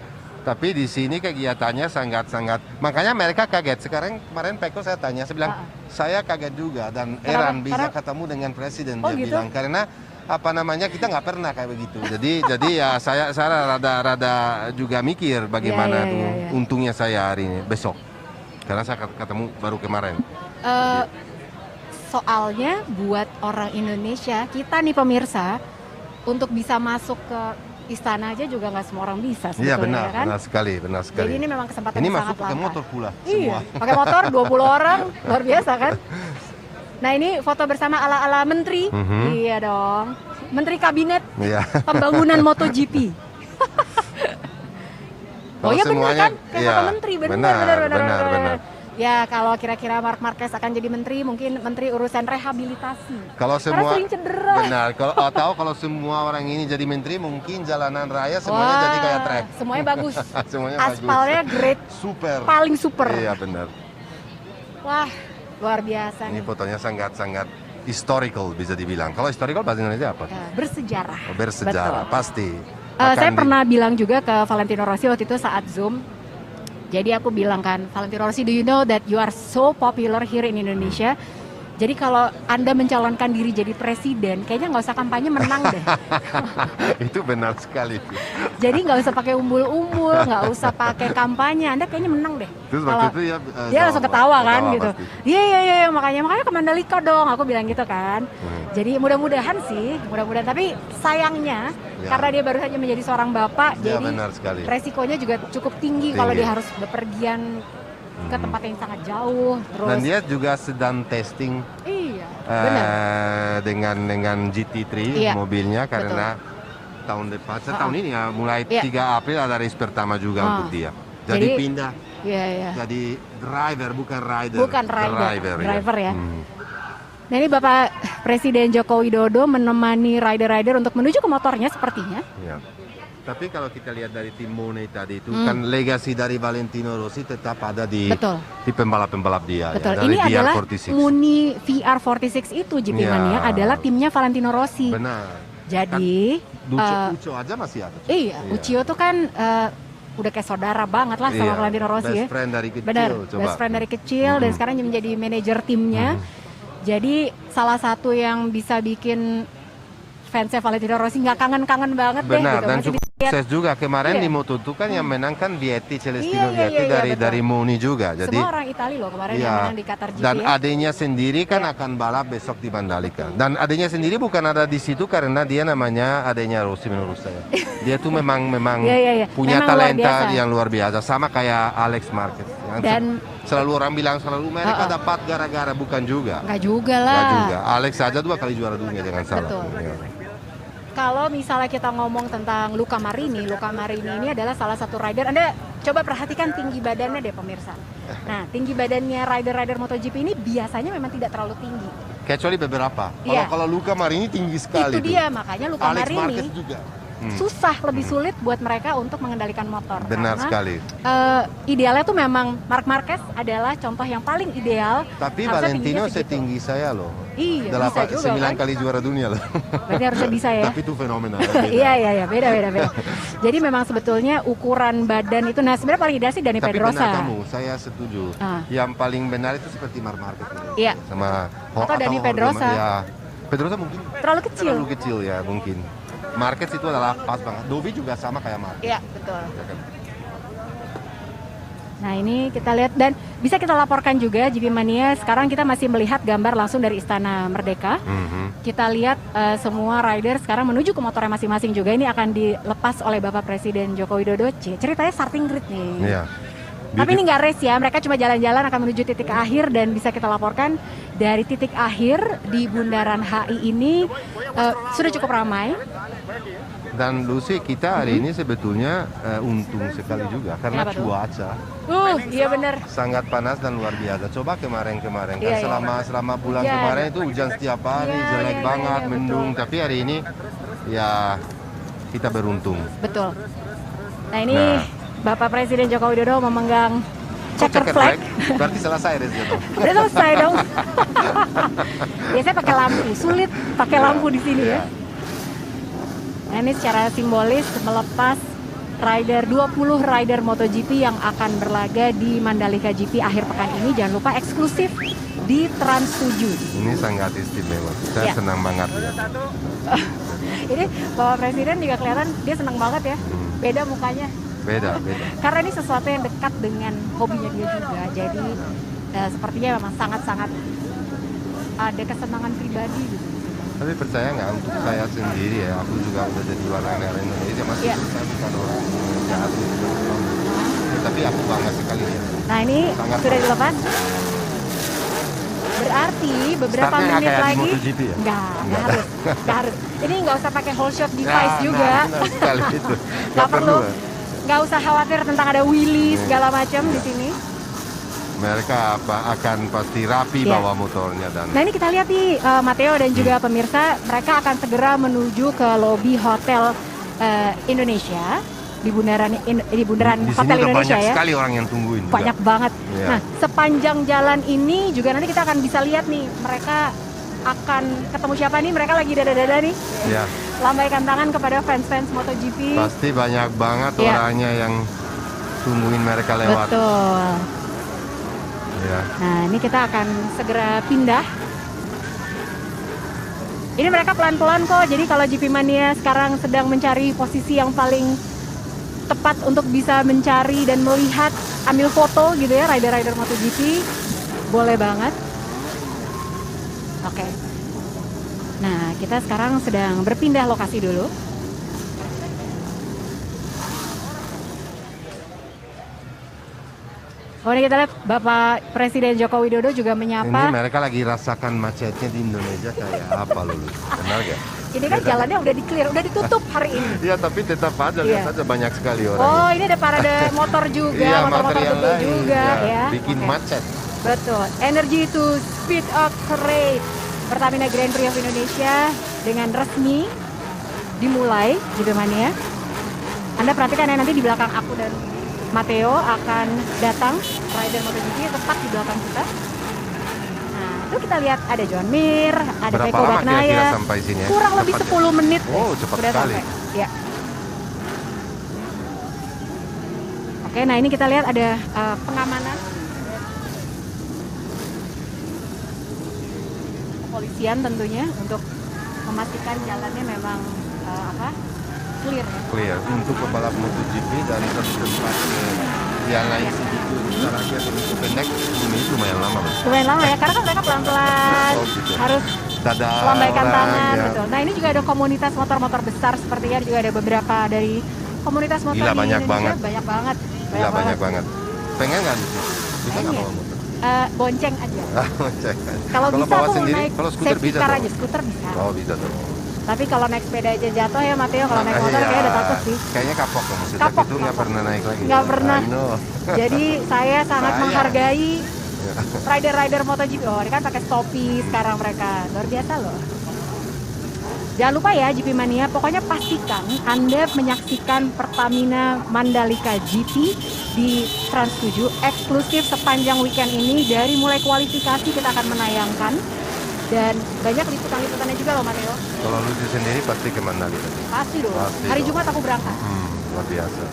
Tapi di sini kegiatannya sangat-sangat, makanya mereka kaget. Sekarang kemarin Peko saya tanya, saya bilang saya kaget juga dan Kenapa? Eran bisa Karena- ketemu dengan presiden Oh, dia gitu? bilang karena apa namanya kita nggak pernah kayak begitu. Jadi ya saya rada juga mikir bagaimana Iya, tuh iya, iya. untungnya saya hari ini besok karena saya ketemu baru kemarin. Eh, soalnya buat orang Indonesia, kita nih pemirsa, untuk bisa masuk ke istana aja juga nggak semua orang bisa Iya sebetulnya, benar, kan? benar sekali. Jadi ini memang kesempatan Ini yang masuk sangat pakai langka. motor pula Iya, semua. pakai motor 20 orang, luar biasa kan? Nah ini foto bersama ala-ala menteri, Mhm. iya dong, menteri kabinet Iya. pembangunan MotoGP. Oh Kalau iya benar semuanya, kan, kayak iya, kata menteri, benar. benar. Ya kalau kira-kira Marc Marquez akan jadi menteri, mungkin menteri urusan rehabilitasi. Kalau Karena semua sering cedera. benar. Kalau semua orang ini jadi menteri, mungkin jalanan raya semuanya Wah, jadi kayak trek. Semuanya bagus. Semuanya Aspalnya bagus. grade Super. paling super. Iya benar. Wah, luar biasa Ini nih. fotonya sangat-sangat historical bisa dibilang. Kalau historical bahasa Indonesia apa? Ya, bersejarah. Bersejarah, Betul. pasti. Saya Akan pernah bilang juga ke Valentino Rossi waktu itu saat Zoom. Jadi aku bilang kan, Valentino Rossi, do you know that you are so popular here in Indonesia? Jadi kalau Anda mencalonkan diri jadi presiden, kayaknya nggak usah kampanye, menang deh. Itu benar sekali. Jadi nggak usah pakai umbul-umbul, nggak usah pakai kampanye, Anda kayaknya menang deh. Terus Kalau- waktu itu ya Dia langsung ketawa kan gitu. pasti. Iya, makanya ke Mandalika dong, aku bilang gitu kan. Hmm. Jadi mudah-mudahan sih, tapi sayangnya Ya. karena dia baru saja menjadi seorang bapak, Ya jadi benar sekali. resikonya juga cukup tinggi kalau dia harus bepergian ke tempat yang sangat jauh. Terus Dan dia juga sedang testing iya, benar. dengan GT3 Iya, mobilnya karena tahun depan, tahun ini ya mulai Iya. 3 April ada race pertama juga untuk dia. Jadi Jadi- pindah Iya. jadi driver bukan rider. Bukan rider, driver ya. Hmm. Nah ini Bapak Presiden Joko Widodo menemani rider-rider untuk menuju ke motornya sepertinya. Ya. Tapi kalau kita lihat dari tim Mone tadi itu kan legasi dari Valentino Rossi tetap ada di Betul. pembalap-pembalap dia Betul. ya, dari Ini adalah VR46. Muni VR46 itu GP Ya. Mania adalah timnya Valentino Rossi. Benar. Jadi Uco aja masih ada. iya, Ucio tuh kan udah kayak saudara banget lah sama Iya, Valentino Rossi best ya. friend dari kecil. Benar, Coba. best friend dari kecil dan sekarang menjadi manajer timnya. Jadi salah satu yang bisa bikin fansnya Valentino Rossi nggak kangen-kangen banget deh Benar, gitu. dan Masih cukup bisa lihat. sukses juga. Kemarin Iya. di Moto2 kan yang menang kan Vietti, Celestino Iya, Vietti betul. dari Moni juga. Jadi Semua orang Italia loh kemarin yang iya. menang di Qatar GP Dan ya. adanya sendiri kan akan balap besok di Mandalika. Dan adanya sendiri bukan ada di situ karena dia namanya adanya Rossi menurut saya. Dia tuh memang Iya. punya Memang luar talenta biasa. yang luar biasa, sama kayak Alex Marquez. Yang Dan- selalu orang bilang selalu mereka dapat gara-gara, bukan juga. Nggak juga lah. Nggak juga. Alex saja 2 kali juara dunia, jangan salah. Betul. Ya. Kalau misalnya kita ngomong tentang Luca Marini ini adalah salah satu rider. Anda coba perhatikan tinggi badannya deh pemirsa. Nah, tinggi badannya rider-rider MotoGP ini biasanya memang tidak terlalu tinggi. Kecuali beberapa. Iya. Kalau Luca Marini tinggi sekali. Itu tuh. dia, makanya Luca Alex Marini Marquez juga. susah, lebih sulit buat mereka untuk mengendalikan motor. Benar Karena, sekali. Idealnya tuh memang Marc Marquez adalah contoh yang paling ideal. Tapi Harusnya Valentino tingginya segitu. setinggi saya loh. Iya, bisa juga 9 kan. kali juara dunia loh. Berarti harusnya bisa ya. Tapi itu fenomenal. Iya, beda. Jadi memang sebetulnya ukuran badan itu, nah sebenarnya paling ideal sih Dani Tapi Pedrosa. benar kamu, saya setuju. Ah. Yang paling benar itu seperti Marc Marquez. Iya. Sama Atau Dani Pedrosa. Ya. Pedrosa mungkin Terlalu kecil. terlalu kecil ya mungkin. Marquez itu adalah pas banget. Dovi juga sama kayak Marquez. Iya, betul. Ya kan? Nah ini kita lihat dan bisa kita laporkan juga GP Mania. Sekarang kita masih melihat gambar langsung dari Istana Merdeka. Kita lihat semua rider sekarang menuju ke motornya masing-masing juga. Ini akan dilepas oleh Bapak Presiden Joko Widodo. Ceritanya starting grid nih. Iya. Tapi ini nggak race ya, mereka cuma jalan-jalan akan menuju titik akhir dan bisa kita laporkan dari titik akhir di Bundaran HI ini sudah cukup ramai. Dan Lucy, kita hari ini sebetulnya untung sekali juga karena Kenapa tuh? cuaca Iya bener. sangat panas dan luar biasa. Coba kemarin-kemarin Iya, kan iya. selama bulan Hujan. kemarin itu hujan setiap hari, Iya, jelek iya, banget, iya, mendung. betul. Tapi hari ini ya kita beruntung. Betul. Nah ini Nah. Bapak Presiden Joko Widodo memegang checker Checker flag. berarti selesai deh itu. Udah selesai dong. Biasanya pakai lampu, sulit pakai lampu di sini ya. Iya. Nah ini secara simbolis melepas 20 rider MotoGP yang akan berlaga di Mandalika GP akhir pekan ini. Jangan lupa eksklusif di Trans 7. Ini sangat istimewa. Saya Ya. senang banget ya. Ini Bapak Presiden juga kelihatan dia senang banget ya. Beda mukanya. Beda. Karena ini sesuatu yang dekat dengan hobinya dia juga. Jadi sepertinya memang sangat-sangat ada kesenangan pribadi gitu. Tapi percaya nggak untuk saya sendiri ya, aku juga udah jadi warga negara Indonesia, masih Iya. saya bukan orang Indonesia asli juga. Tapi aku bangga sekali ya. Nah ini Sangat sudah bagus. dilepas. Berarti beberapa Startnya nggak menit kayak di lagi MotoGP ya? nggak harus. Ini nggak usah pakai whole shot device juga. Nah, benar sekali itu. Nggak perlu. Nggak usah khawatir tentang ada wheelie segala macam di sini. Mereka akan pasti rapi Iya. bawa motornya dan Nah ini kita lihat nih Matteo dan juga pemirsa, mereka akan segera menuju ke lobi hotel Indonesia di bundaran di sini Hotel udah Indonesia banyak ya. sekali orang yang tungguin juga. Banyak banget. Iya. Nah sepanjang jalan ini juga nanti kita akan bisa lihat nih mereka akan ketemu siapa nih, mereka lagi dada-dada nih, Ya, lambaikan tangan kepada fans-fans MotoGP. pasti banyak banget Iya. orangnya yang tungguin mereka lewat. Betul. Ya. Nah ini kita akan segera pindah. Ini mereka pelan-pelan kok, jadi kalau GP Mania sekarang sedang mencari posisi yang paling tepat untuk bisa mencari dan melihat, ambil foto gitu ya, rider-rider MotoGP, boleh banget. Oke. Nah kita sekarang sedang berpindah lokasi dulu. Oh ini kita lihat Bapak Presiden Joko Widodo juga Ini menyapa. mereka lagi rasakan macetnya di Indonesia kayak apa Lulu? Benar gak? Ini kan jalannya udah di-clear, udah ditutup hari ini. Iya, tapi tetap aja Iya. lihat aja banyak sekali orang. Oh ini ada parade motor juga, Iya, motor-motor material gede lain, juga ya. bikin Oke. macet. Betul. Energy to Speed Accelerate Pertamina Grand Prix of Indonesia dengan resmi dimulai gitu Mania. Anda perhatikan ya, nanti di belakang aku dan Matteo akan datang rider MotoGP tepat di belakang kita. Nah, itu kita lihat ada John Mir, ada Berapa Pecco lama kira-kira Bagnaia. sampai sini ya? Kurang lebih Cepat ya? 10 menit. Oh, cepat udah sekali. sampai. Ya. Oke, nah ini kita lihat ada pengamanan kepolisian tentunya untuk memastikan jalannya memang clear ya. Clear. Untuk pembalap MotoGP dari satu tempat ke yang lain segitu jaraknya untuk ke next ini lumayan lama loh. Lumayan lama ya, karena kan mereka pelan-pelan Oh, gitu. harus Dada lambaikan orang, tangan ya. betul. Nah ini juga ada komunitas motor-motor besar sepertinya, juga ada beberapa dari komunitas motor Gila, di banyak Indonesia. banget. Banyak banget. Gila, banyak banget. Pengen nggak di sini? Bisa nggak Pengen. bawa motor? Bonceng aja. Cek. Kalau bisa bawa aku mau sendiri, naik kalau skuter safety bisa car dong. aja, skuter bisa. Oh, bisa tuh. Tapi kalau naik sepeda aja jatuh ya Matteo, kalau naik motor kayaknya udah takut sih. Kayaknya kapok kamu sih, Kapok, tapi itu nggak kapok. pernah naik lagi. Nggak pernah. I know. Jadi saya sangat Sayang. menghargai rider-rider MotoGP. Oh, ini kan pakai topi sekarang mereka. Luar biasa loh. Jangan lupa ya GP Mania, pokoknya pastikan Anda menyaksikan Pertamina Mandalika GP di Trans 7 eksklusif sepanjang weekend ini. Dari mulai kualifikasi kita akan menayangkan dan banyak liputan-liputannya juga loh Matteo. Kalau lu sendiri pasti ke Mandalika. Pasti dong. Pasti Hari dong. Jumat aku berangkat. Luar biasa.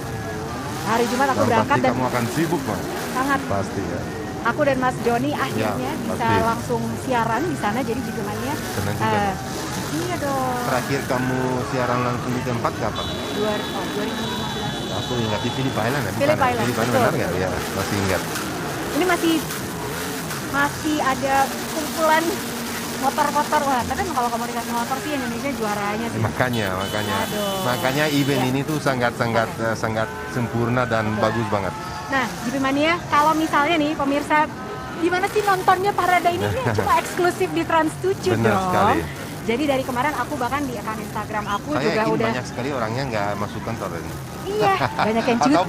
Hari Jumat aku Dan berangkat pasti dan kamu akan sibuk, Mas. sangat. Pasti ya. Aku dan Mas Joni akhirnya Ya, bisa pasti. langsung siaran di sana, jadi GP Mania. Senang juga. Iya dong. Terakhir kamu siaran langsung di tempat kapan? 2015. Aku ingat di Phillip Island ya? Phillip Island, Phillip Island betul. benar nggak? Ya, masih ingat. Ini masih ada kumpulan motor-motor. Wah, tapi emang kalau komunitas motor sih Indonesia juaranya sih. Makanya. Aduh. Makanya event Ya. ini tuh sangat sempurna dan bagus banget. Nah, GP Mania, kalau misalnya nih pemirsa, gimana sih nontonnya parade ini? Ini cuma eksklusif di Trans 7 Benar dong. sekali. Jadi dari kemarin aku bahkan di akun Instagram aku Saya juga yakin udah banyak sekali orangnya nggak masuk kantor ini. iya banyak yang cuti. Atau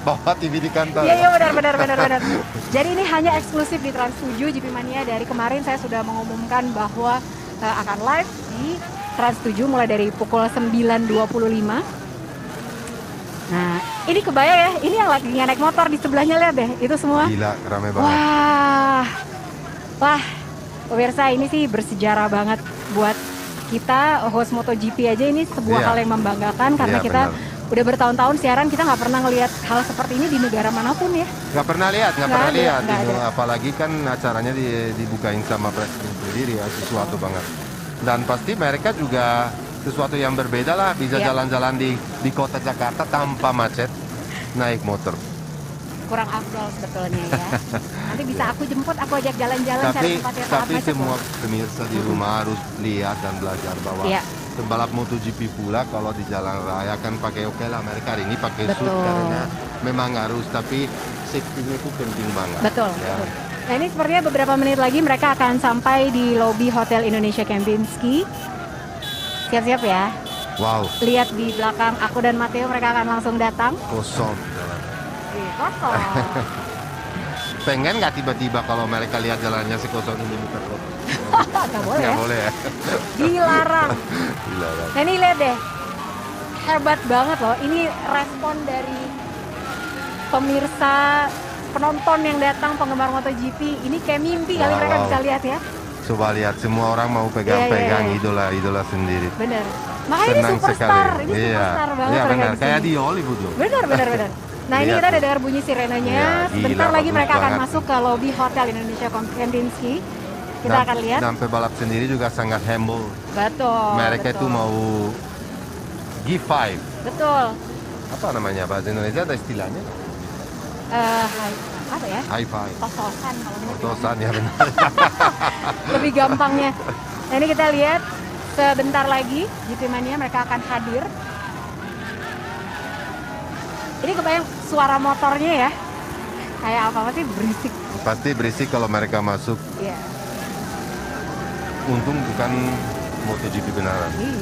bawa TV di kantor. Iya iya benar. Jadi ini hanya eksklusif di Trans 7 GP Mania. Dari kemarin saya sudah mengumumkan bahwa akan live di Trans 7 mulai dari pukul 9.25. Nah, ini kebayang ya, ini yang lagi naik motor di sebelahnya, lihat deh, itu semua. Gila, rame banget. Wah, pemirsa ini sih bersejarah banget buat kita host MotoGP aja, ini sebuah Iya. hal yang membanggakan karena Iya, kita benar. udah bertahun-tahun siaran kita nggak pernah ngelihat hal seperti ini di negara manapun ya. Nggak pernah lihat. Nggak ada. Apalagi kan acaranya dibukain sama presiden sendiri ya, sesuatu banget. Dan pasti mereka juga sesuatu yang berbeda lah, bisa Iya. jalan-jalan di kota Jakarta tanpa macet, naik motor. Kurang afdol sebetulnya ya. Nanti bisa aku jemput, aku ajak jalan-jalan cari tempat yang sangat Tapi macet semua loh. pemirsa di rumah harus lihat dan belajar bahwa Iya. pembalap MotoGP pula kalau di jalan raya kan pakai oke lah, mereka hari ini pakai suit Betul. karena memang harus, tapi safety-nya itu penting banget. Betul, Ya. betul. Nah ini sepertinya beberapa menit lagi mereka akan sampai di lobi Hotel Indonesia Kempinski. Siap-siap ya. Wow, Lihat di belakang aku dan Matteo, mereka akan langsung datang. kosong. Ih, kosong. Pengen nggak tiba-tiba kalau mereka lihat jalannya sekosong ini bukan kosong? Nggak boleh ya. Nggak boleh ya. Dilarang. Gila kan. Nah ini lihat deh. Hebat banget loh. Ini respon dari pemirsa, penonton yang datang, penggemar MotoGP. Ini kayak mimpi kali Wow, mereka wow. bisa lihat ya. Coba lihat, semua orang mau pegang-pegang Iya. idola sendiri. Bener. Makanya ini Senang superstar. sekali. Ini superstar banget Iya mereka benar, di kayak sini. di Hollywood loh. Benar. Nah ini Lihat kita tuh. udah dengar bunyi sirenenya. Iya, Sebentar gila, lagi bagus mereka akan banget. masuk ke lobi Hotel Indonesia Kempinski. Kita akan lihat. Dan pebalap sendiri juga sangat humble. Betul. Mereka betul. itu mau give five. Betul. Apa namanya bahasa Indonesia, ada istilahnya? Apa ya? High five. Tososan kalau ini. Tosan ya benar. Lebih gampangnya. Nah ini kita lihat sebentar lagi GP Mania mereka akan hadir. Ini kebayang suara motornya ya. Kayak apa sih, berisik. Pasti berisik kalau mereka masuk. Iya. Untung bukan MotoGP beneran. Iya.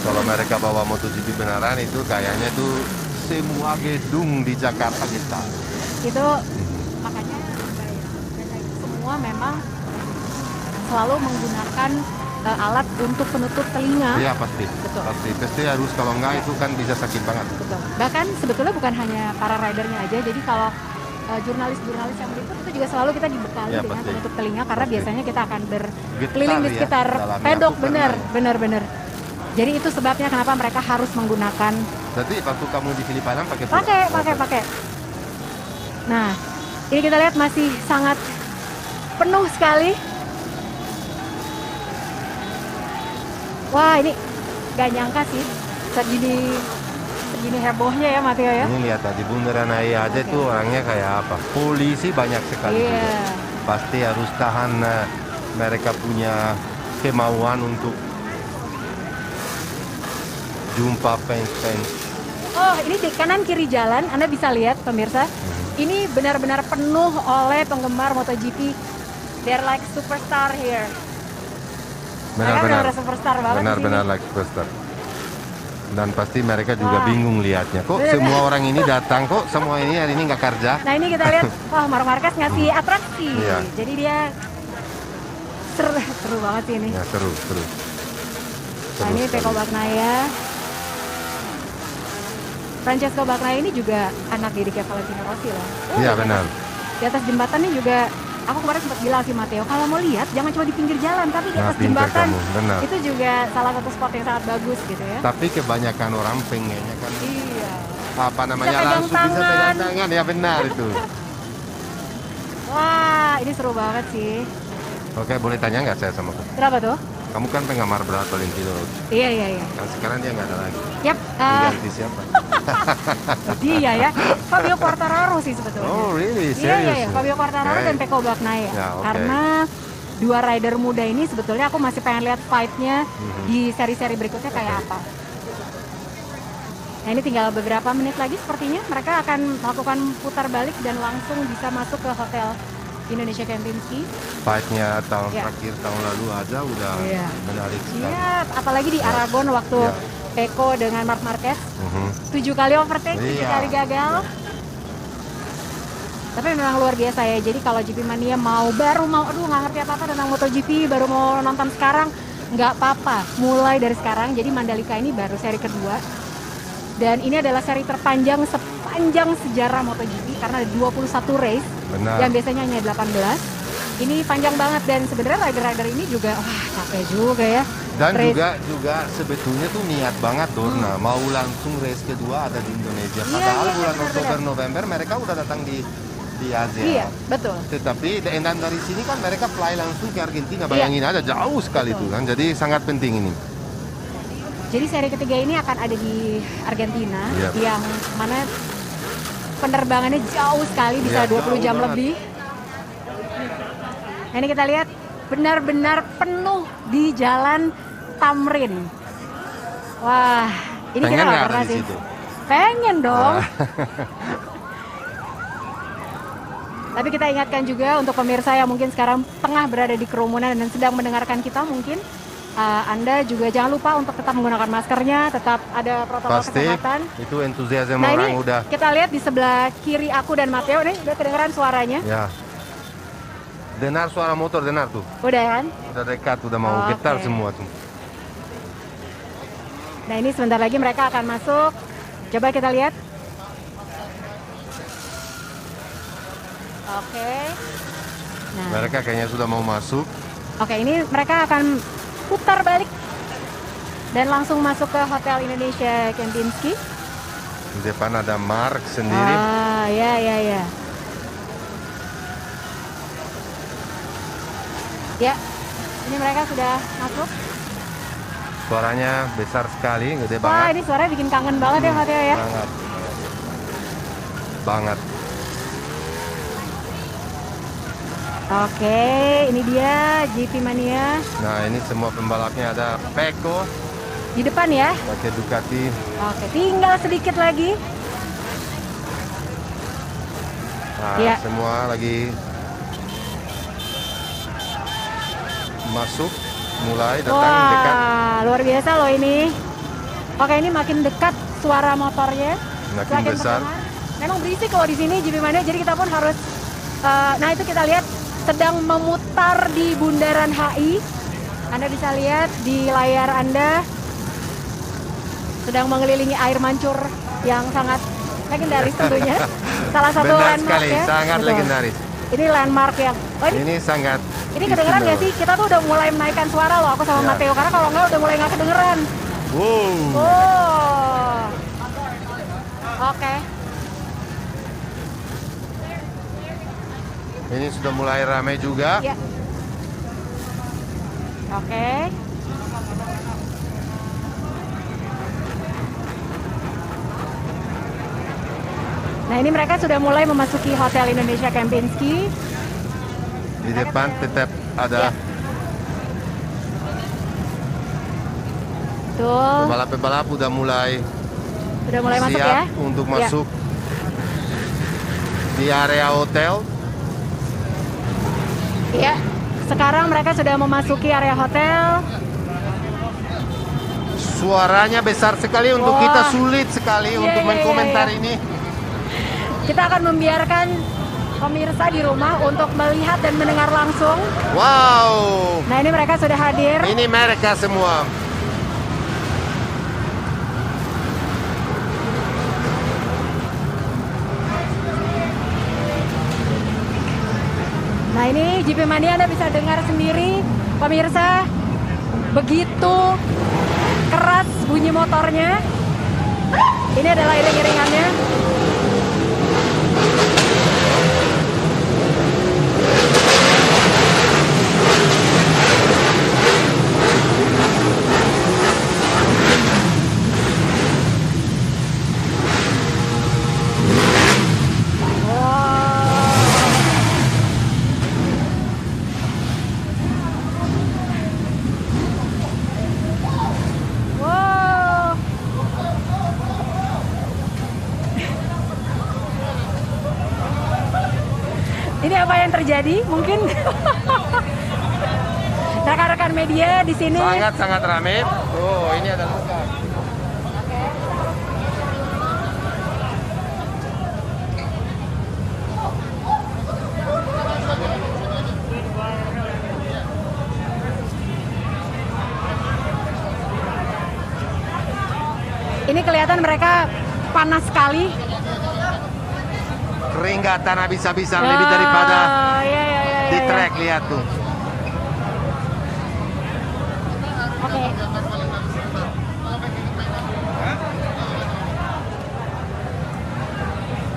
Kalau mereka bawa MotoGP beneran itu kayaknya itu semua gedung di Jakarta kita. Itu makanya mereka itu semua memang selalu menggunakan alat untuk penutup telinga. Iya pasti. Betul. Pasti harus, kalau enggak itu kan bisa sakit banget. Betul. Bahkan sebetulnya bukan hanya para ridernya aja, jadi kalau jurnalis-jurnalis yang meliput itu juga selalu kita dibekali Ya, dengan pasti. penutup telinga karena Pasti. biasanya kita akan berkeliling Getar di ya, sekitar dalamnya. pedok. Aku pernah Bener. Jadi itu sebabnya kenapa mereka harus menggunakan Jadi waktu kamu di Filipina pakai pula? pakai. Nah, ini kita lihat masih sangat penuh sekali. Wah, ini gak nyangka sih segini hebohnya ya Matteo ya. Ini lihat tadi bundaran AI aja Oke. itu orangnya kayak apa? Polisi banyak sekali Iya. juga. Pasti harus tahan, mereka punya kemauan untuk jumpa fans-fans. Oh, ini di kanan kiri jalan, Anda bisa lihat pemirsa. Ini benar-benar penuh oleh penggemar MotoGP. They're like superstar here. Mereka benar-benar superstar banget di sini. Benar-benar like superstar. Dan pasti mereka juga Wah. bingung lihatnya. Kok Bener. semua orang ini datang, kok semua ini hari ini nggak kerja? Nah ini kita lihat, wah Marc Marquez ngasih atraksi. Iya. Jadi dia seru banget sih ini. Ya seru. Nah ini sekali. Pecco Bagnaia. Francesco Bagnaia ini juga anak didiknya Valentino Rossi loh. Iya benar. Di atas jembatannya juga, aku kemarin sempat bilang sih Matteo, kalau mau lihat jangan cuma di pinggir jalan, tapi di Nah, atas pinter jembatan. kamu, benar. Itu juga salah satu spot yang sangat bagus gitu ya. Tapi kebanyakan orang pengennya kan Iya. apa namanya pegang langsung bisa tangan. pegang tangan, ya benar itu. Wah, ini seru banget sih. Oke, boleh tanya nggak saya sama kamu? Kenapa tuh? Kamu kan penggemar berat Valentino Rossi. Iya. Kan sekarang dia nggak ada lagi. Yap, Diganti siapa? dia ya. Fabio Quartararo sih sebetulnya. Oh really? Iya. Fabio Quartararo Oke. dan Pecco Bagnaia. Ya, oke. Karena dua rider muda ini sebetulnya aku masih pengen lihat fight-nya di seri-seri berikutnya kayak apa. Nah ini tinggal beberapa menit lagi sepertinya mereka akan melakukan putar balik dan langsung bisa masuk ke Hotel Indonesia Kempinski. Fight-nya tahun Ya. terakhir tahun lalu aja udah Iya. menarik sekali. Iya, apalagi di Aragon waktu Ya. Peko dengan Marc Marquez. Mhm. 7 kali overtake, 7 Iya. kali gagal. Tapi memang luar biasa ya. Jadi kalau GP Mania baru mau aduh nggak ngerti apa-apa tentang MotoGP, baru mau nonton sekarang, nggak apa-apa. Mulai dari sekarang. Jadi Mandalika ini baru seri kedua. Dan ini adalah seri terpanjang sepanjang sejarah MotoGP karena ada 21 race. Benar. Yang biasanya hanya 18. Ini panjang banget dan sebenarnya rider-rider ini juga wah capek juga ya. Dan Race- juga sebetulnya tuh niat banget Dorna mau langsung race kedua ada di Indonesia. Iya, Padahal iya, bulan benar, Oktober November mereka udah datang di Asia. Iya, betul. Tetapi dan dari sini kan mereka fly langsung ke Argentina. Bayangin aja jauh sekali Betul. itu kan. Jadi sangat penting ini. Jadi seri ketiga ini akan ada di Argentina Yap. yang mana penerbangannya jauh sekali bisa Iya, 20 jam jauh banget. lebih. Nah, ini kita lihat benar-benar penuh di jalan Tamrin. Wah, ini Pengen kita nggak nggak pernah ada di sih. situ? Pengen dong. Nah, Tapi kita ingatkan juga untuk pemirsa yang mungkin sekarang tengah berada di kerumunan dan sedang mendengarkan kita mungkin Anda juga jangan lupa untuk tetap menggunakan maskernya, tetap ada protokol pasti kesehatan. itu entusiasme Nah orang ini udah. kita lihat di sebelah kiri aku dan Matteo nih udah kedengeran suaranya. Ya. Dengar suara motor, dengar tuh. Udah kan? Udah dekat, udah mau Oke. getar semua tuh. Nah ini sebentar lagi mereka akan masuk. Coba kita lihat. Oke. Nah, Mereka kayaknya sudah mau masuk. oke ini mereka akan putar balik dan langsung masuk ke Hotel Indonesia Kempinski. Di depan ada Mark sendiri. Ah, ya, ya, ya. Ya, ini mereka sudah masuk. Suaranya besar sekali, gede Wah, banget. ini suaranya bikin kangen banget ya, Matteo ya. Banget. Banget. Oke, ini dia GP Mania Nah ini semua pembalapnya ada Pecco, di depan ya. pakai Ducati. Oke, tinggal sedikit lagi. Nah, Iya. semua lagi masuk, mulai datang dekat. Wah, luar biasa loh ini. Oke, ini makin dekat suara motornya. Makin Semakin besar. terdengar. Memang berisik kalau di sini GP Mania, jadi kita pun harus. Nah itu kita lihat sedang memutar di Bundaran HI. Anda bisa lihat di layar Anda sedang mengelilingi air mancur yang sangat legendaris tentunya. Salah satu Benar landmark sekali, ya. sangat Betul. legendaris. Ini landmark yang. Oh, Ini sangat. ini kedengeran nggak sih? Kita tuh udah mulai menaikkan suara loh, aku sama Ya. Matteo. Karena kalau nggak udah mulai nggak kedengeran. Wow. Oh. Oke. Ini sudah mulai ramai juga. Ya. Oke. Nah ini mereka sudah mulai memasuki Hotel Indonesia Kempinski. Di depan tetap ada Ya. Tuh, pembalap-pembalap udah mulai sudah mulai masuk siap ya. untuk Ya. masuk di area hotel. Iya. Sekarang mereka sudah memasuki area hotel. Suaranya besar sekali untuk Wah. kita, sulit sekali Iya, untuk iya, mengomentar iya. ini. Kita akan membiarkan pemirsa di rumah untuk melihat dan mendengar langsung. Wow, Nah ini mereka sudah hadir. ini mereka semua. Nah ini GP Mania Anda bisa dengar sendiri pemirsa, begitu keras bunyi motornya. Ini adalah iring-iringannya. Wow. apa yang terjadi mungkin. Rekan-rekan media di sini. Sangat-sangat ramai. Oh, ini ada luka. Ini kelihatan mereka panas sekali. Kering nggak tanah bisa-bisa lebih daripada iya, di track, lihat tuh. Oke.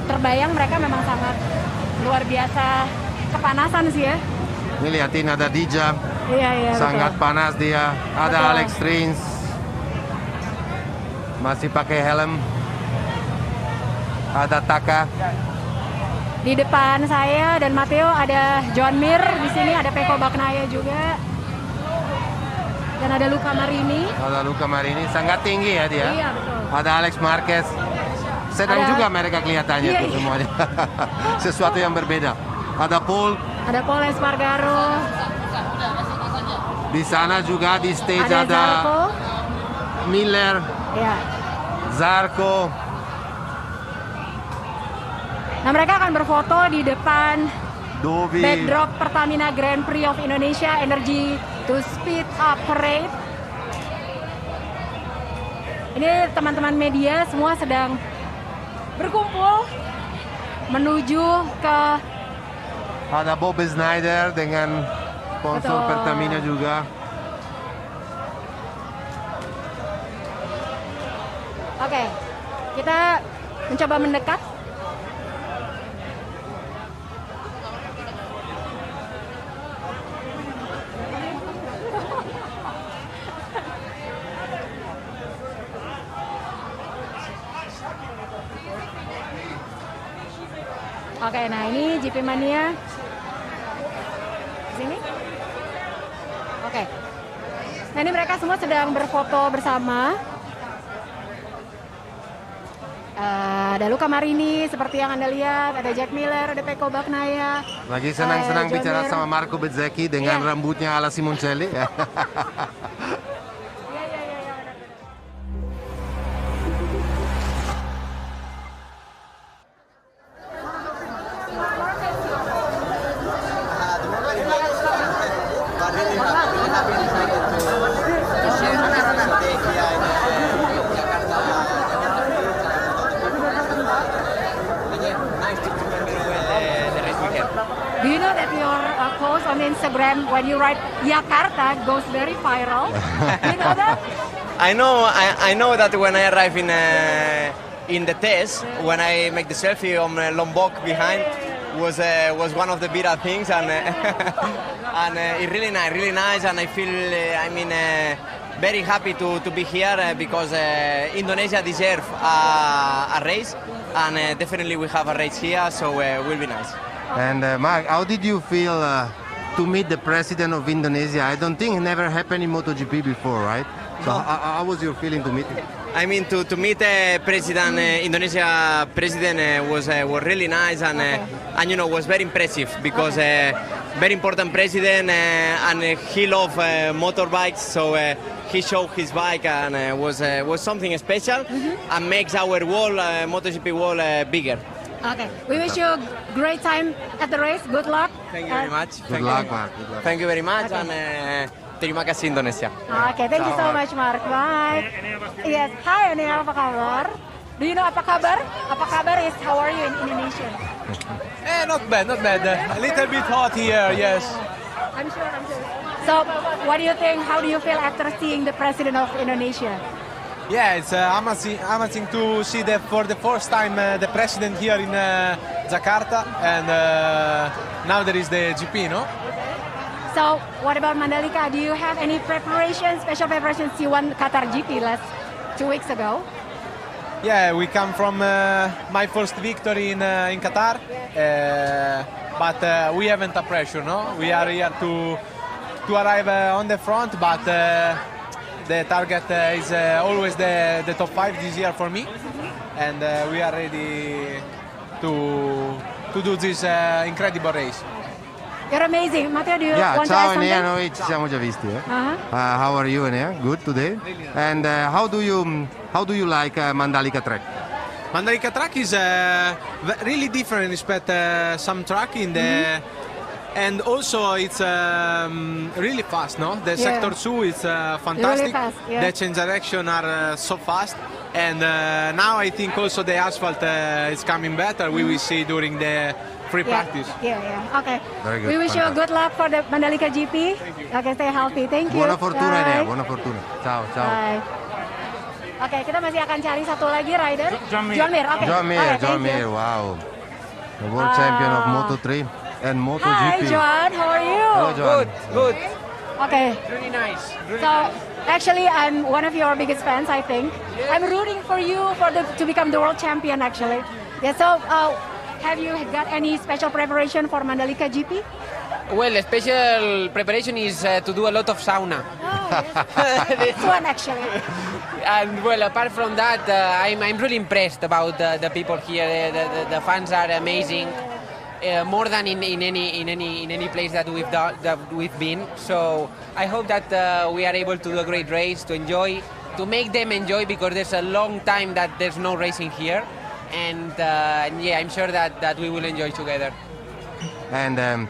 Terbayang mereka memang sangat luar biasa kepanasan sih ya. Ini lihatin ada Dija, Iya, sangat betul. panas dia. Ada Betul. Alex Rins, masih pakai helm. Ada Taka. Di depan saya dan Matteo ada John Mir, di sini ada Pecco Bagnaia juga. Dan ada Luca Marini. Ada Luca Marini, sangat tinggi ya dia. Iya, betul. Ada Alex Marquez. Sedang Ada- juga mereka kelihatannya Iya, tuh iya. semuanya. Sesuatu yang berbeda. Ada Paul. Ada Paul Espargaro, Di sana juga di stage ada ada Zarco. Miller, Ya. Zarco. Nah, mereka akan berfoto di depan Dovi. backdrop Pertamina Grand Prix of Indonesia Energy to Speed Up Parade. Ini teman-teman media semua sedang berkumpul menuju ke Ada Bob Snyder dengan sponsor Betul. Pertamina juga. Oke, kita mencoba mendekat. Oke, nah ini GP Mania. Sini. Oke. Nah ini mereka semua sedang berfoto bersama. Ada Luca Marini seperti yang Anda lihat, ada Jack Miller, ada Pecco Bagnaia. Lagi senang-senang John bicara Mir. sama Marco Bezzecchi dengan Iya. rambutnya ala Simoncelli. Iya, benar-benar. Do you know that your post on Instagram when you write Jakarta goes very viral? Do you know that? I know that when I arrive in the test, when I make the selfie on Lombok behind, was one of the viral things, and and it's really nice, and I feel very happy to be here because Indonesia deserves a race, and definitely we have a race here, so will be nice. And Mark, how did you feel to meet the president of Indonesia? I don't think it never happened in MotoGP before, right? So how was your feeling to meet him? I mean, to meet President Indonesia President was really nice, and you know, was very impressive because very important president, and he loved motorbikes, so he showed his bike, and was something special, and makes our wall MotoGP wall bigger. Okay, we wish you a great time at the race. Good luck. Thank you very much. Good luck, Mark. Good luck. Thank you very much, Okay. and terima kasih Indonesia. Okay, thank you so much, Mark. Bye. Yes, hi, Anil, apa kabar? Do you know apa kabar? Apa kabar is how are you in Indonesia? Not bad, not bad. A little bit hot here, yes. I'm sure. So, what do you think? How do you feel after seeing the president of Indonesia? Yeah, it's amazing to see that for the first time the president here in Jakarta, and now there is the GP, no? So, what about Mandalika? Do you have any preparations, special preparations? You won Qatar GP 2 weeks ago. Yeah, we come from my first victory in Qatar, but we haven't a pressure, no? We are here to arrive on the front, but the target is always the top 5 this year for me, and we are ready to do this incredible race. You're amazing. Matteo, do you Yeah, want to ciao add something? Enea, noi ci siamo già visti. Uh-huh. How are you, Enea? Good today? And how do you like Mandalika track? Mandalika track is really different respect some track in the and also it's really fast, no? The Yeah. sector 2 is fantastic. fast, yeah. The change direction are so fast, and now I think also the asphalt is coming better. We will see during the free practice. Yeah. Okay. Very good, We wish you fantastic. good luck for the Mandalika GP. Okay, stay healthy. Thank you. Buona fortuna, Bye. Enea. Buona fortuna. Ciao, ciao. Bye. Oke, kita masih akan cari satu lagi rider. John Mir. John Mir. Oke. John Mir, Oke, John thank you. Mir, wow. The world champion of Moto3 and Hi, MotoGP. John. How are you? Hello, John. Good. Okay. Really nice. So, actually, I'm one of your biggest fans, I think. I'm rooting for you to become the world champion, actually. Yeah, so, have you got any special preparation for Mandalika GP? Well, a special preparation is to do a lot of sauna. Oh, yes. This one, actually. And well, apart from that, I'm really impressed about the people here. The fans are amazing, more than in any place that we've been. So I hope that we are able to do a great race, to make them enjoy, because there's a long time that there's no racing here, and yeah, I'm sure that we will enjoy together. And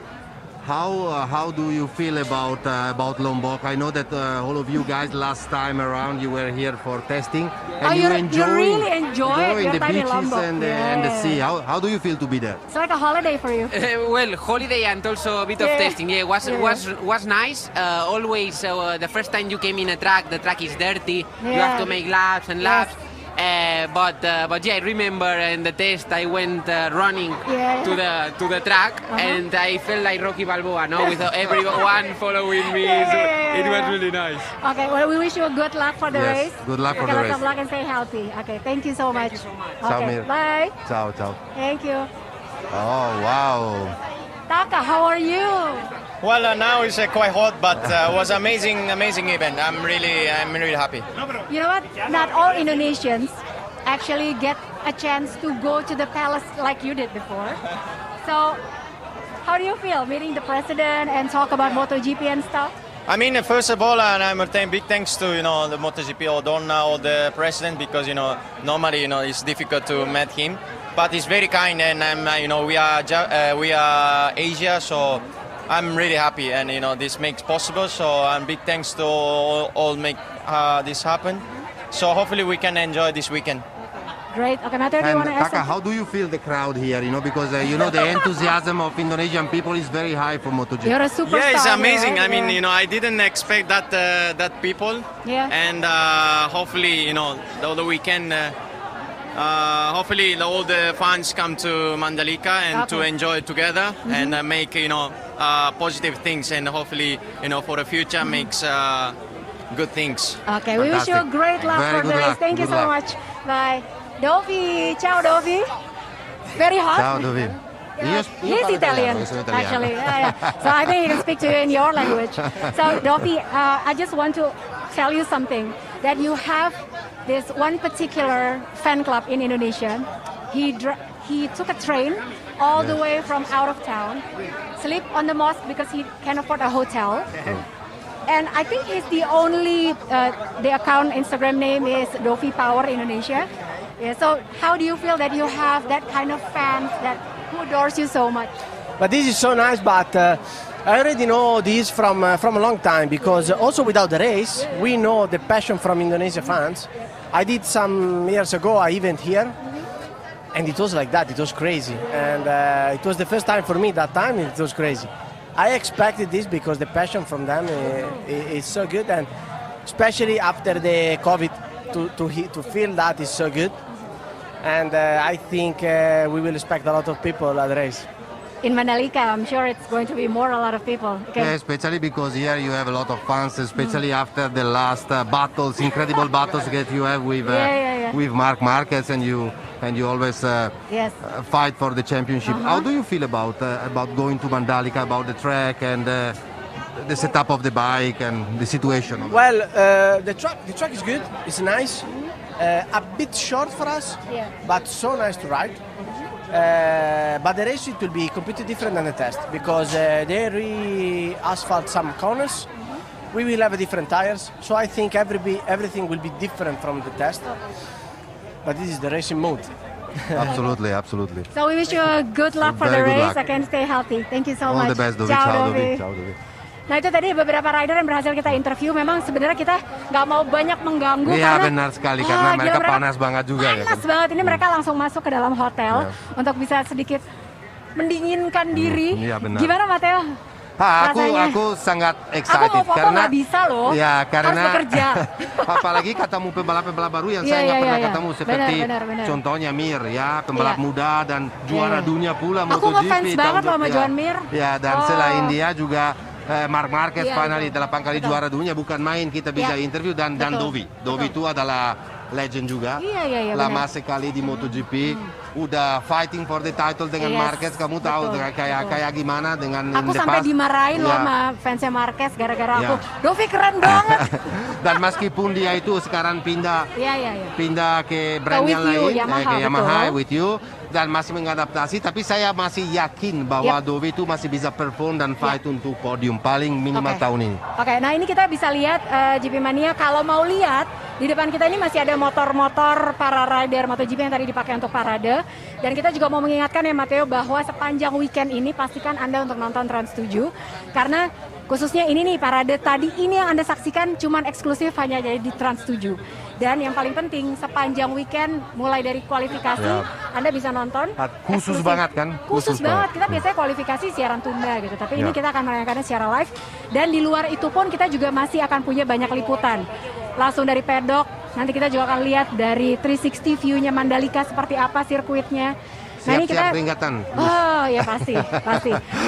how do you feel about Lombok? I know that all of you guys last time around you were here for testing, and Oh, you you really enjoyed your the time in beaches Lombok. and the sea. How do you feel to be there? It's like a holiday for you. Well, holiday and also a bit of Yeah. testing. Yeah, was nice. Always, the first time you came in a track, the track is dirty. You Yeah. have to make laps and laps. But yeah, I remember in the test I went running Yeah. to the track, and I felt like Rocky Balboa, no, with everyone following me. So it was really nice. Okay, well, we wish you good luck for the Yes, race. good luck for Okay, the lots race. of luck and stay healthy. Okay, thank you so much. Ciao, Okay, Mir. bye. Ciao, ciao. Thank you. Oh, wow. Taka, how are you? Well, now it's quite hot, but was amazing event. I'm really happy. You know what? Not all Indonesians actually get a chance to go to the palace like you did before. So, how do you feel meeting the president and talk about MotoGP and stuff? I mean, first of all, and I'm saying big thanks to the MotoGP Odonna or the president, because normally it's difficult to meet him, but he's very kind, and we are Asia, so I'm really happy, and this makes possible. So big thanks to all make this happen. So hopefully we can enjoy this weekend. Great. Okay, Matteo, do you And want to ask Taka, something? how do you feel the crowd here? Because the enthusiasm of Indonesian people is very high for MotoGP. You're a superstar. Yeah, it's amazing. right? I mean, Yeah. I didn't expect that people. Yeah. And hopefully, the weekend, hopefully all the fans come to Mandalika and to Okay. enjoy together and make positive things, and hopefully for the future makes good things. Okay, we wish you a Fantastic. great luck Very for good the race. luck. Thank you Good so luck. much. Bye. Dovi. Ciao, Dovi. Very hot. Ciao, Dovi. He's Italian, io sono italiano. actually. Yeah. So I think he can speak to you in your language. So, Dovi, I just want to tell you something, that you have this one particular fan club in Indonesia. He took a train all the way from out of town, sleep on the mosque because he can't afford a hotel. And I think he's the only, the account Instagram name is Dovi Power Indonesia. Yeah, so how do you feel that you have that kind of fans who adores you so much? But this is so nice, but I already know this from a long time, because also without the race, we know the passion from Indonesia fans. I did some years ago an event here, and it was like that, it was crazy. And it was the first time for me that time, it was crazy. I expected this because the passion from them is so good, and especially after the COVID, to feel that is so good. And I think we will expect a lot of people at the race. In Mandalika, I'm sure it's going to be a lot of people. Okay. Yeah, especially because here you have a lot of fans, especially after the last battles, incredible battles that you have with with Marc Marquez, and you always Yes. fight for the championship. How do you feel about going to Mandalika, about the track and the setup of the bike and the situation? Of Well, the track is good. It's nice. A bit short for us, Yeah. but so nice to ride. But the race it will be completely different than the test because they re-asphalt some corners. We will have different tires, so I think everything will be different from the test. But this is the racing mode. Absolutely, absolutely. So we wish you a good luck for the Very good race. luck. Again, stay healthy. Thank you so All much. the best, Dovi. Ciao, Ciao, Dovi. Dovi. Ciao, Dovi. Nah itu tadi beberapa rider yang berhasil kita interview. Memang sebenarnya kita nggak mau banyak mengganggu Iya karena benar sekali karena gila, mereka panas banget juga ya. panas banget. Ini mereka langsung masuk ke dalam hotel untuk bisa sedikit mendinginkan diri. iya, benar. Gimana Matteo? Rasanya? Aku sangat Aku excited mau foto karena nggak bisa loh. Ya karena Harus bekerja. apalagi ketemu pembalap-pembalap baru yang Iya, saya nggak iya, pernah iya. ketemu seperti Benar. contohnya Mir ya pembalap Iya. muda dan juara Iya. dunia pula Aku MotoGP. ngefans banget loh sama ya. Joan Mir. Ya dan Oh. selain dia juga Marc Marquez Iya, finally betul. 8 kali Betul. juara dunia bukan main kita bisa Iya. interview dan Betul. Dovi. Dovi itu adalah legend juga. Iya, Lama benar. sekali di MotoGP. Udah fighting for the title dengan Yes, Marquez. Kamu tahu betul, kayak gimana dengan Aku in the sampai past. dimarahin loh Ya. sama fansnya Marquez gara-gara Iya. aku. Dovi keren banget. Dan meskipun dia itu sekarang pindah Iya. ke brand yang With You, lain, Yamaha, ke Yamaha betul. With You dan masih mengadaptasi, tapi saya masih yakin bahwa Yep. Dovi itu masih bisa perform dan fight untuk podium paling minimal Oke. tahun ini. Oke, nah ini kita bisa lihat GP Mania. Kalau mau lihat di depan kita ini masih ada motor-motor para rider MotoGP yang tadi dipakai untuk parade. Dan kita juga mau mengingatkan ya Matteo bahwa sepanjang weekend ini pastikan Anda untuk nonton Trans 7 karena khususnya ini nih parade tadi ini yang Anda saksikan cuman eksklusif hanya jadi di Trans 7. Dan yang paling penting sepanjang weekend mulai dari kualifikasi Ya. Anda bisa nonton Khusus eksklusif. banget kan? Khusus banget. Kita biasanya kualifikasi siaran tunda gitu. Tapi ini Ya. kita akan menayangkannya secara live. Dan di luar itu pun kita juga masih akan punya banyak liputan. Langsung dari pedok, nanti kita juga akan lihat dari 360 view-nya Mandalika seperti apa sirkuitnya. Nah ini Siap-siap kita, peringatan. oh ya pasti.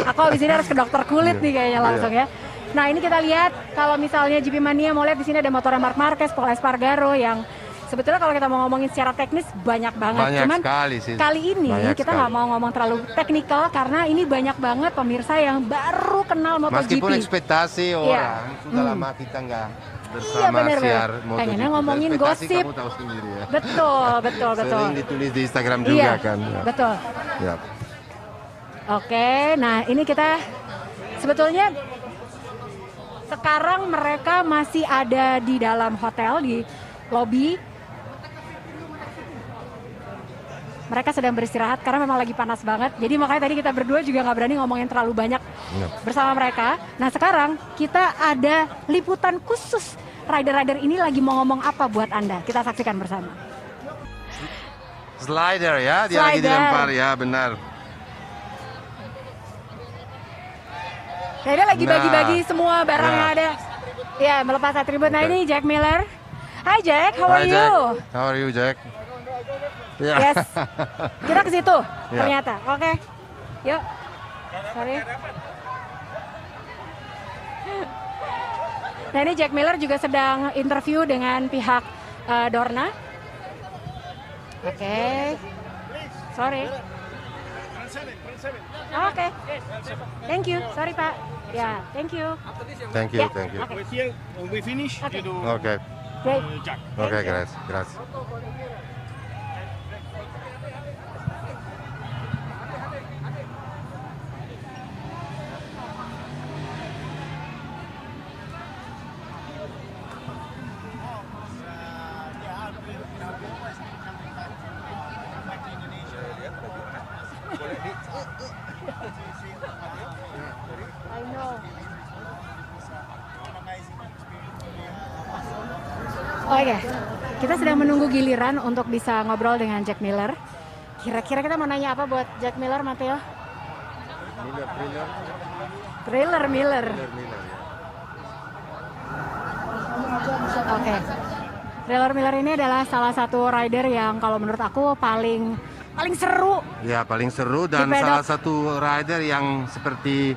Aku abis ini harus ke dokter kulit nih kayaknya langsung ya. Nah ini kita lihat kalau misalnya GP Mania mau lihat di sini ada motor Marc Marquez, Paul Espargaro yang sebetulnya kalau kita mau ngomongin secara teknis banyak banget. Banyak Cuman sekali sih. kali ini Banyak kita sekali. nggak mau ngomong terlalu teknikal karena ini banyak banget pemirsa yang baru kenal MotoGP. Meskipun ekspektasi Iya. orang sudah lama kita nggak bersama bener. siar MotoGP. Pengennya ngomongin Ekspektasi gosip. Kamu tahu sendiri ya. Betul. Sering ditulis di Instagram juga Iya, kan. Ya. betul. Ya. Oke, nah ini kita sebetulnya sekarang mereka masih ada di dalam hotel di lobby. Mereka sedang beristirahat karena memang lagi panas banget. Jadi makanya tadi kita berdua juga nggak berani ngomongin terlalu banyak bersama mereka. Nah sekarang kita ada liputan khusus. Rider-rider ini lagi mau ngomong apa buat Anda? Kita saksikan bersama. Slider ya, dia lagi Slider. dilempar ya, benar. Ya, dia lagi Nah. bagi-bagi semua barang Nah. yang ada. Ya, melepas atribut. Nah, Oke. ini Jack Miller. Hi Jack, how are Hi, you? Jack. How are you, Jack? Ya. Yes. Kita ke situ Ya. ternyata. Oke. Yuk. Sorry. Nah, ini Jack Miller juga sedang interview dengan pihak Dorna. Oke. Sorry. Oke. Thank you. Sorry, Pak. Ya, thank you. Thank you, Ya, thank you. oke. Here, when we finish, Okay. you do Oke, Great. jack. oke, gracias. I know. Oke, kita sedang menunggu giliran untuk bisa ngobrol dengan Jack Miller. Kira-kira kita mau nanya apa buat Jack Miller, Matteo? Miller. Oke. Thriller Miller ini adalah salah satu rider yang kalau menurut aku paling seru. Ya, paling seru dan Di pedok. salah satu rider yang seperti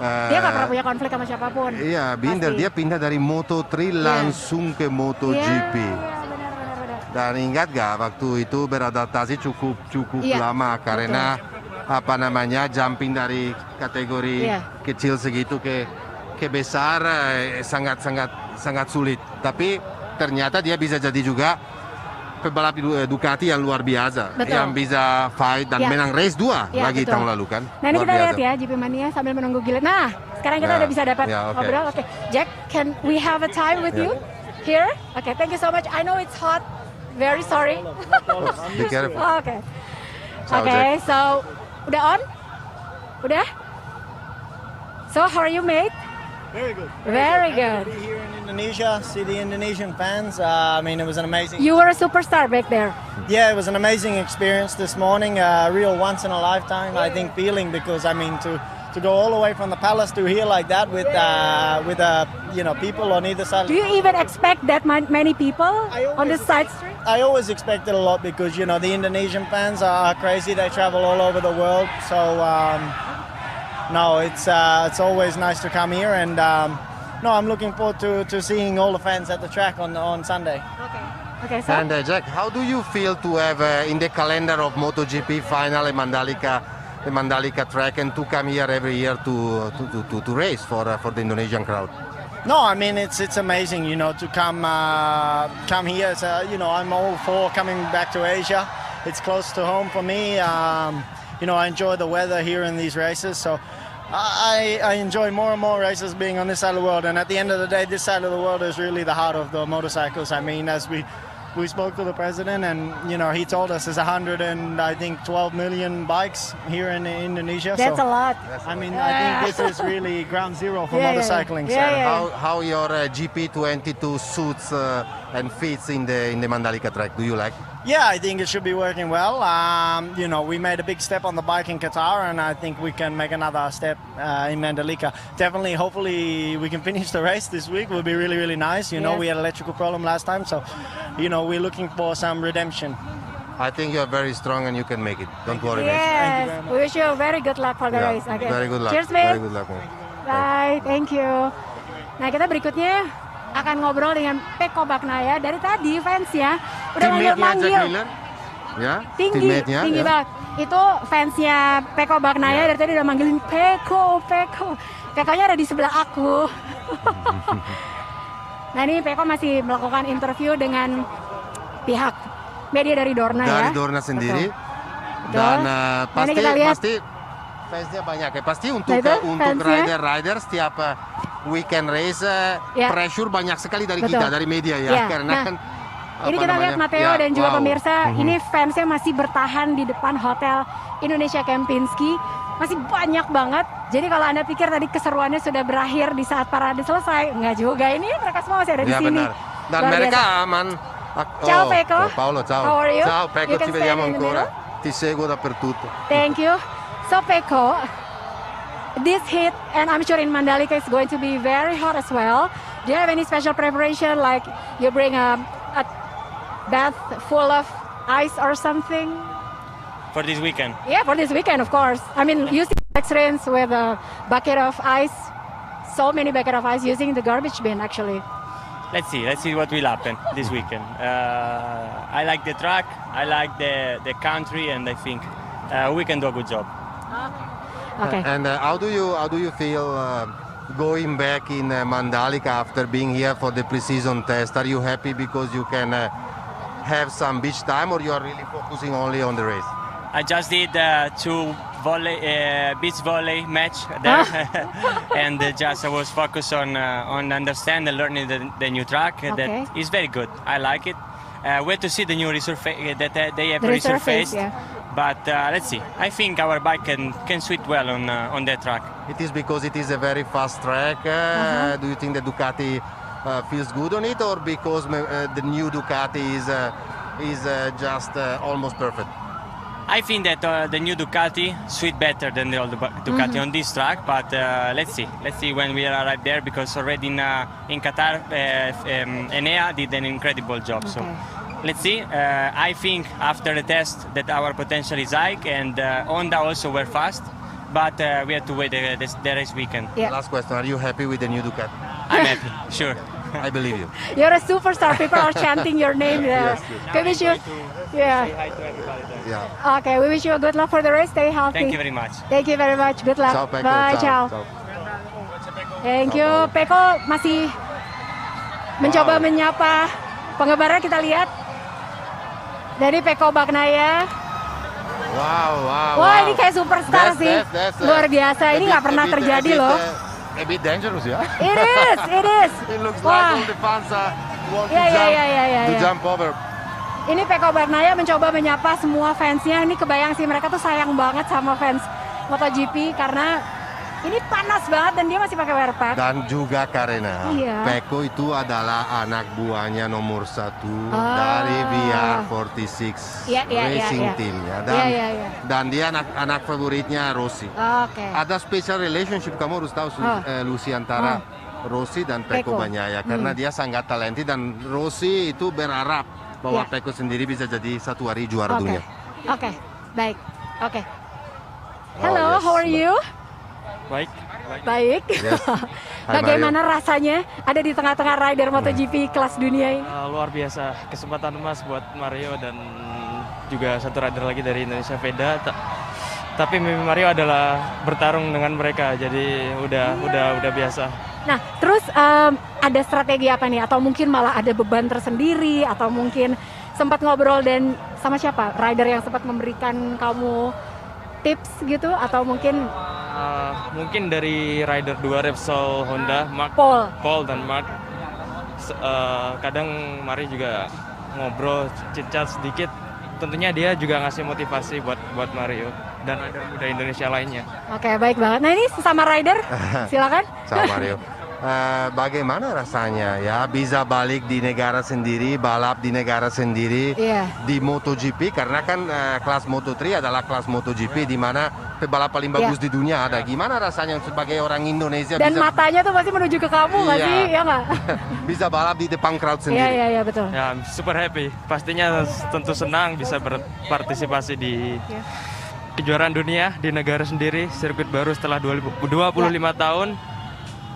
Dia nggak pernah punya konflik sama siapapun. Iya, Pasti. dia pindah dari Moto3 langsung ke MotoGP. Iya, benar. Dan ingat gak waktu itu beradaptasi cukup Iya, lama karena apa namanya jumping dari kategori Iya. kecil segitu ke besar sangat sulit. Tapi ternyata dia bisa jadi juga pebalap Ducati yang luar biasa, Betul. yang bisa fight dan Ya. menang race 2 Ya, lagi betul. tahun lalu kan. Nah ini Luar kita lihat biasa. ya GP Mania sambil menunggu Gilad. Nah sekarang kita Ya, udah bisa dapat ya, oke. ngobrol. Oke, Jack, can we have a time with Ya. you here? Oke, thank you so much. I know it's hot. Very sorry. Be careful. Oke. Ciao, Oke, Jack. so udah on? Udah? So how are you, mate? Very good. Very good. Be here in Indonesia, see the Indonesian fans. I mean, it was an amazing. You were a superstar back there. Yeah, it was an amazing experience this morning. A real once in a lifetime, I think, feeling because I mean to go all the way from the palace to here like that with people on either side. Do you even expect that many people on the side street? I always expected a lot because the Indonesian fans are crazy. They travel all over the world. So no, it's always nice to come here, and no, I'm looking forward to seeing all the fans at the track on Sunday. Okay, so And Jack, how do you feel to have in the calendar of MotoGP final the Mandalika track and to come here every year to race for the Indonesian crowd? No, I mean it's amazing, to come here. So, I'm all for coming back to Asia. It's close to home for me. I enjoy the weather here in these races, so I enjoy more and more races being on this side of the world. And at the end of the day, this side of the world is really the heart of the motorcycles. I mean, as we spoke to the president, and he told us there's 112 million bikes here in Indonesia. that's a lot. I mean, I think this is really ground zero for Yeah, yeah, motorcycling. yeah. So. How your GP22 suits and fits in the Mandalika track? Do you like? Yeah, I think it should be working well. We made a big step on the bike in Qatar, and I think we can make another step in Mandalika. Definitely, hopefully, we can finish the race this week. Will be really, really nice. Yes. We had an electrical problem last time, so we're looking for some redemption. I think you're very strong and you can make it. Don't worry, mate. Yes, we wish you very good luck for the Yeah, race. Okay. very good luck. Cheers, mate. Very good luck, mate. Bye, thank you. Nah kita berikutnya akan ngobrol dengan Pecco Bagnaia. Dari tadi fansnya udah Teammate-nya Jack manggil-manggil. Miller, ya? Tinggi Teammate-nya, tinggi ya. banget. Itu fansnya Pecco Bagnaia dari tadi udah manggilin Pecco. Pecco-nya ada di sebelah aku. Nah ini Pecco masih melakukan interview dengan pihak media dari Dorna ya. Dari Dorna sendiri. Betul. Dan Nah, ini kita lihat. pasti fansnya banyak ya. Pasti untuk Nah, itu untuk fansnya. rider setiap weekend race Ya. pressure banyak sekali dari Betul. kita, dari media ya. Ya, Karena nah, kan Ini apa kita lihat namanya? Matteo Ya, dan juga wow. pemirsa, Mhm. ini fansnya masih bertahan di depan hotel Indonesia Kempinski. Masih banyak banget. Jadi kalau Anda pikir tadi keseruannya sudah berakhir di saat parade selesai, enggak juga. Ini mereka semua masih ada di Ya sini. benar. Dan Luar mereka biasa. aman. Ciao, Pecco. Paolo, ciao. How are you? Ciao Pecco, You can ci vediamo stand in the ancora. middle. Ti seguo dappertutto. Thank you. So Pecco, this heat, and I'm sure in Mandalika is going to be very hot as well. Do you have any special preparation, like you bring a bath full of ice or something? For this weekend. Yeah, for this weekend, of course. I mean, using experience with a bucket of ice, so many bucket of ice using the garbage bin, actually. Let's see what will happen this weekend. I like the track, I like the country, and I think we can do a good job. Okay. And how do you feel going back in Mandalika after being here for the pre-season test? Are you happy because you can have some beach time, or you are really focusing only on the race? I just did 2 beach volley match there, and just I was focused on understand and learning the new track. Okay. That is very good. I like it. Wait to see the new resurface that they have The resurface, resurfaced. yeah. But let's see. I think our bike can suit well on that track. It is because it is a very fast track. Do you think the Ducati feels good on it, or because the new Ducati is just almost perfect? I think that the new Ducati suit better than the old Ducati on this track, but let's see. Let's see when we arrive there, because already in Qatar, Enea did an incredible job. So let's see. I think after the test that our potential is high, and Honda also were fast, but we have to wait the race weekend. Yeah. Last question: are you happy with the new Ducati? I'm happy, sure. I believe you. You're a superstar. People are chanting your name there. We wish you, yeah. Say hi to everybody there. Yeah. Okay, we wish you a good luck for the race. Stay healthy. Thank you very much. Thank you very much. Good luck. Ciao Pecco. Bye, ciao. Ciao. Thank you. Ciao, Pecco masih mencoba menyapa penggemarnya. Kita lihat Dari Pecco Bagnaia. Wow. Wah, ini kayak superstar sih. Luar biasa. Ini nggak pernah terjadi loh. A bit dangerous, ya. It is. It looks Wah. like all the fans want to Ya. jump over. Ini Pecco Bagnaia mencoba menyapa semua fansnya. Ini kebayang sih mereka tuh sayang banget sama fans MotoGP karena ini panas banget dan dia masih pakai wear pack. Dan juga karena Iya. Pecco itu adalah anak buahnya nomor 1 dari VR46 Iya, Racing iya. Team ya. Iya. Dan dia anak favoritnya Rossi. Oke. Ada special relationship, kamu harus tahu Lucy, antara Rossi dan Pecco Pecco. Bagnaia karena dia sangat talented dan Rossi itu berharap bahwa Iya. Pecco sendiri bisa jadi satu hari juara dunia. Oke. Baik. Oke. Oh, Hello, yes. how are you? Baik. Yes. Hai, Bagaimana rasanya ada di tengah-tengah rider MotoGP kelas dunia ini? Luar biasa, kesempatan emas buat Mario dan juga satu rider lagi dari Indonesia Veda. Tapi mimpi Mario adalah bertarung dengan mereka, jadi udah biasa. Nah, terus ada strategi apa nih? Atau mungkin malah ada beban tersendiri? Atau mungkin sempat ngobrol dan sama siapa? Rider yang sempat memberikan kamu tips gitu? Atau mungkin Mungkin dari rider 2 Repsol Honda, Paul dan Mark. Kadang Mario juga ngobrol, chit-chat sedikit. Tentunya dia juga ngasih motivasi buat Mario dan rider muda Indonesia lainnya. Oke, baik banget. Nah, ini sesama rider, silakan. Sama Mario. Bagaimana rasanya ya bisa balik di negara sendiri, balap di negara sendiri di MotoGP karena kan kelas Moto3 adalah kelas MotoGP di mana pebalap paling bagus di dunia ada. Gimana rasanya sebagai orang Indonesia Dan bisa matanya tuh pasti menuju ke kamu nggak sih? Ya nggak? bisa balap di depan crowd sendiri? Iya, betul. Ya, super happy. Pastinya tentu senang bisa berpartisipasi di kejuaraan dunia di negara sendiri, sirkuit baru setelah 25 tahun.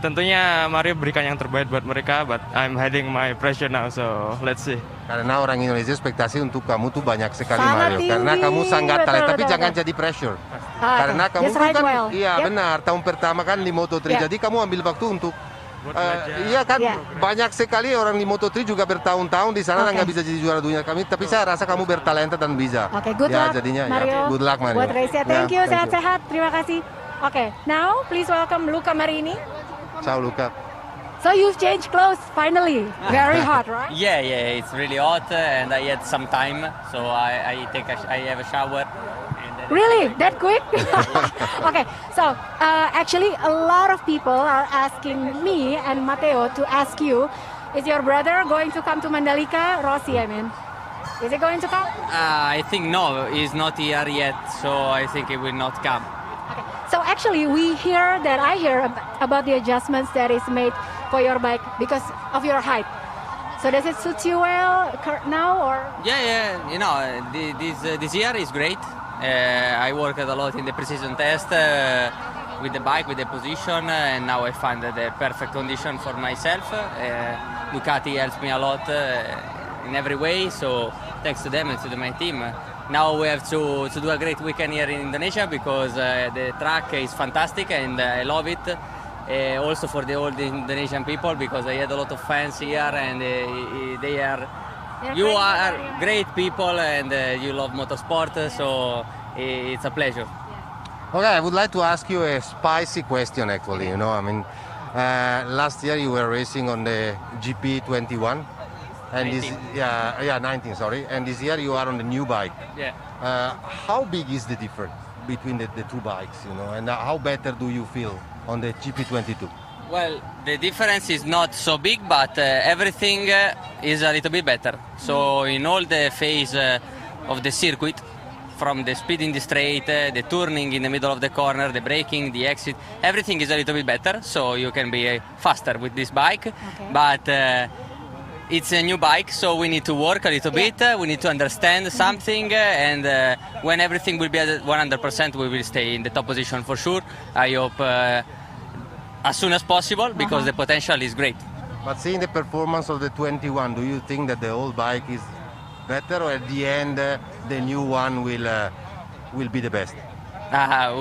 Tentunya Mario berikan yang terbaik buat mereka, but I'm hiding my pressure now, so let's see. Karena orang Indonesia ekspektasi untuk kamu tuh banyak sekali Sangat Mario. tinggi. Karena kamu sangat Betul, talent, tapi betul, jangan betul. jadi pressure. Karena Kamu tuh kan, iya Yep. benar, tahun pertama kan di Moto3, jadi kamu ambil waktu untuk iya kan, banyak sekali orang di Moto3 juga bertahun-tahun di sana dan nggak bisa jadi juara dunia kami. Tapi saya rasa kamu bertalenta dan bisa. Oke, good ya, luck jadinya, Mario. good luck Mario. Buat race-nya. Thank you, sehat-sehat. Terima kasih. Oke, now please welcome Luca Marini. Ciao Luca. So you've changed clothes finally. Very hot, right? Yeah, it's really hot, and I had some time, so I have a shower. Really? That quick? Okay, so actually a lot of people are asking me and Matteo to ask you, is your brother going to come to Mandalika? Rossi, I mean. Is he going to come? I think no, he's not here yet, so I think he will not come. Okay. So actually I hear about the adjustments that is made for your bike because of your height. So does it suit you well now or? Yeah, this year is great. I worked a lot in the precision test with the bike, with the position, and now I find the perfect condition for myself. Ducati helps me a lot in every way, so thanks to them and to my team. Now we have to do a great weekend here in Indonesia because the track is fantastic and I love it. Also for all the Indonesian people because I had a lot of fans here and they are great people and you love motorsport, so it's a pleasure. Okay, I would like to ask you a spicy question actually. I mean, last year you were racing on the GP21. And 19, sorry. And this year you are on the new bike. Yeah. How big is the difference between the two bikes, and how better do you feel on the GP22? Well, the difference is not so big, but everything is a little bit better. So in all the phase of the circuit, from the speed in the straight, the turning in the middle of the corner, the braking, the exit, everything is a little bit better. So you can be faster with this bike. Okay. But it's a new bike, so we need to work a little bit. We need to understand something, and when everything will be at 100%, we will stay in the top position for sure. I hope as soon as possible, because the potential is great. But seeing the performance of the 21, do you think that the old bike is better, or at the end the new one will be the best?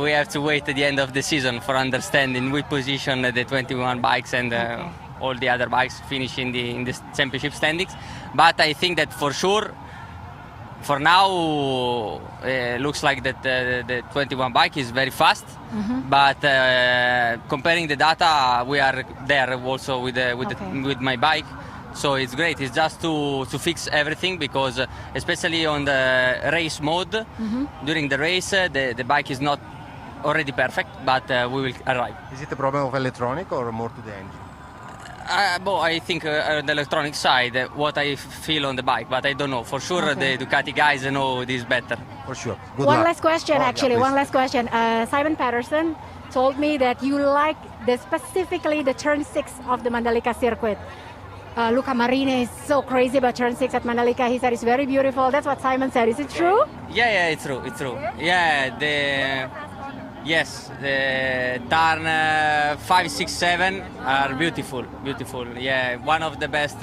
We have to wait at the end of the season for understanding which position the 21 bikes and all the other bikes finish in the championship standings. But I think that for sure for now, looks like that the 21 bike is very fast. But comparing the data, we are there also with my bike. So it's great. It's just to fix everything because especially on the race mode, during the race, the bike is not already perfect, but we will arrive. Is it a problem of electronic or more to the engine? I think on the electronic side, what I feel on the bike, but I don't know. For sure, the Ducati guys know this better. For sure. Good One luck. last question, actually. One last question. Simon Patterson told me that you like specifically the turn 6 of the Mandalika circuit. Luca Marini is so crazy about turn 6 at Mandalika. He said it's very beautiful. That's what Simon said. Is it true? Yeah, it's true. Yeah, yes, the turn 5, 6, 7 are beautiful. Yeah, one of the best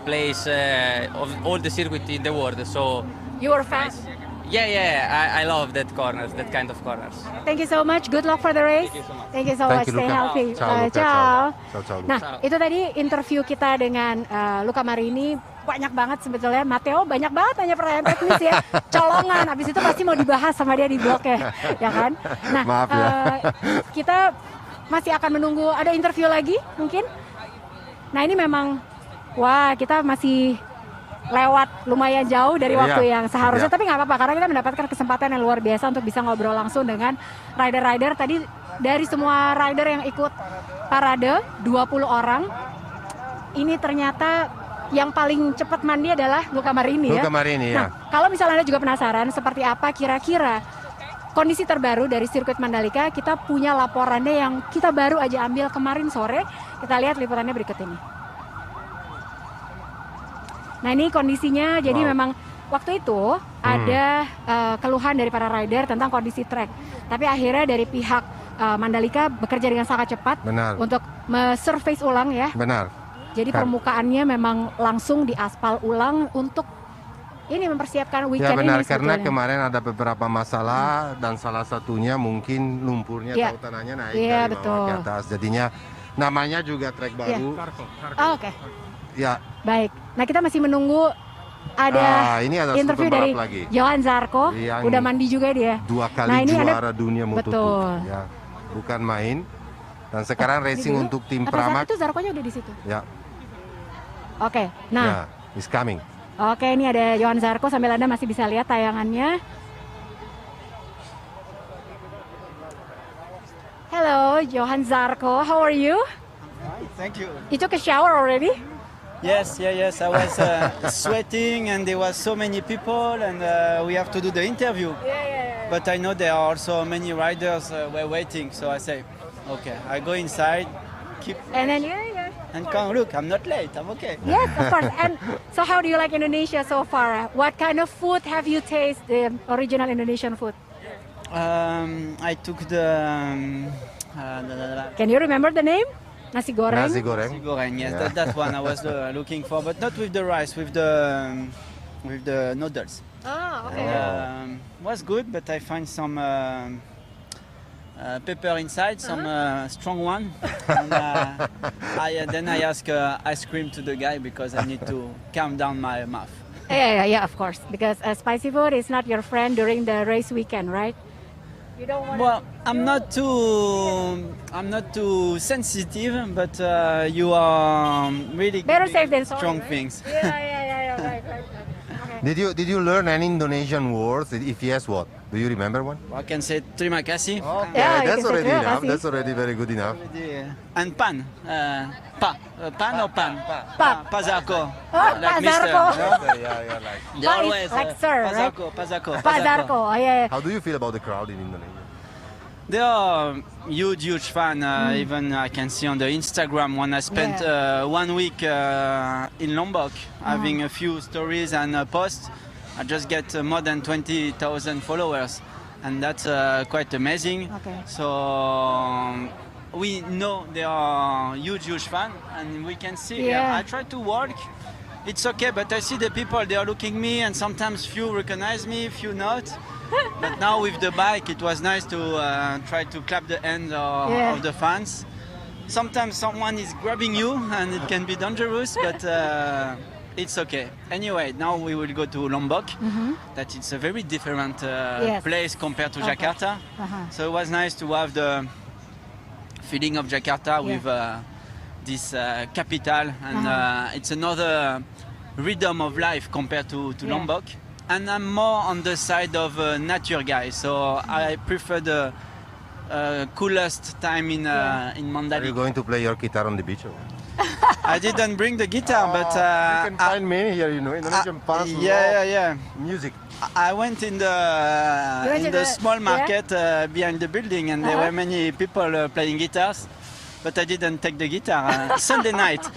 place of all the circuit in the world. So You were fast. Yeah, I love that kind of corners. Thank you so much. Good luck for the race. Thank you so much. you, Stay Luca. healthy. Ciao, Luca. Ciao. Ciao, Luca. Nah, itu tadi interview kita dengan Luca Marini. Banyak banget sebetulnya. Matteo banyak banget tanya pertanyaan teknis ya. Colongan. Abis itu pasti mau dibahas sama dia di blog ya kan? Nah, Maaf ya. kita masih akan menunggu ada interview lagi mungkin. Nah, ini memang wah, kita masih lewat lumayan jauh dari waktu yang seharusnya, tapi nggak apa-apa karena kita mendapatkan kesempatan yang luar biasa untuk bisa ngobrol langsung dengan rider-rider. Tadi dari semua rider yang ikut parade 20 orang, ini ternyata yang paling cepat mandi adalah Luca Marini ya. Luca Marini, nah, kalau misalnya Anda juga penasaran seperti apa kira-kira kondisi terbaru dari sirkuit Mandalika, kita punya laporannya yang kita baru aja ambil kemarin sore. Kita lihat liputannya berikut ini. Nah, ini kondisinya, jadi memang waktu itu ada keluhan dari para rider tentang kondisi trek. Tapi akhirnya dari pihak Mandalika bekerja dengan sangat cepat untuk surface ulang ya. Benar. Jadi permukaannya memang langsung diaspal ulang untuk ini mempersiapkan weekend ini. Ya benar, karena kemarin ada beberapa masalah dan salah satunya mungkin lumpurnya atau tanahnya naik dari bawah ke atas. Jadinya namanya juga trek baru. Oh, oke. Ya. Baik. Nah, kita masih menunggu ada ini ada interview dari lagi. Johan Zarco. Yang udah mandi juga dia. 2 kali nah, ini juara dunia Moto2. Betul. Ya, bukan main. Dan sekarang racing untuk tim Pramac. Itu Zarco-nya udah di situ. Ya. Oke. Nah, is coming. Oke, ini ada Johan Zarco sambil Anda masih bisa lihat tayangannya. Hello, Johan Zarco. How are you? Thank you. You took a shower already? Yes. I was sweating, and there was so many people, and we have to do the interview. But I know there are also many riders were waiting, so I say, okay, I go inside, and then and come look. I'm not late. I'm okay. Yes, of course. And so, how do you like Indonesia so far? What kind of food have you tasted? The original Indonesian food. I took the. Can you remember the name? Nasi goreng. Nasi goreng. Nasi goreng. Yes, that's one I was looking for, but not with the rice, with the noodles. Oh, okay. Was good, but I find some pepper inside, some strong one. And, then I ask ice cream to the guy because I need to calm down my mouth. Yeah, of course, because spicy food is not your friend during the race weekend, right? You don't want. Well, I'm not too sensitive, but you are really better safe than sorry, strong right? things. Yeah, right. Okay. Did you learn any Indonesian words? If yes, what? Do you remember one? I can say terima kasih. Okay, Yeah, that's already terima enough. kasih. That's already very good enough. And pan. Pan or pan? Pa Zarco. Pak Zarco. They always like sir, right? Pa Zarco. Oh, yeah. How do you feel about the crowd in Indonesia? They are huge fan. Even I can see on the Instagram when I spent 1 week in Lombok, having a few stories and posts. I just get more than 20,000 followers, and that's quite amazing. Okay. So we know they are huge fan, and we can see. I try to work. It's okay, but I see the people, they are looking me, and sometimes few recognize me, few not. But now with the bike, it was nice to try to clap the hands of the fans. Sometimes someone is grabbing you, and it can be dangerous, but it's okay. Anyway, now we will go to Lombok. That it's a very different place compared to Jakarta. So it was nice to have the feeling of Jakarta with this capital, and it's another rhythm of life compared to Lombok. And I'm more on the side of nature guy, so I prefer the coolest time in Mandalika. Are you going to play your guitar on the beach? Or? I didn't bring the guitar, but you can find me here. You know, Indonesian fans love music. I went in the small market behind the building, and there were many people playing guitars, but I didn't take the guitar. Sunday night,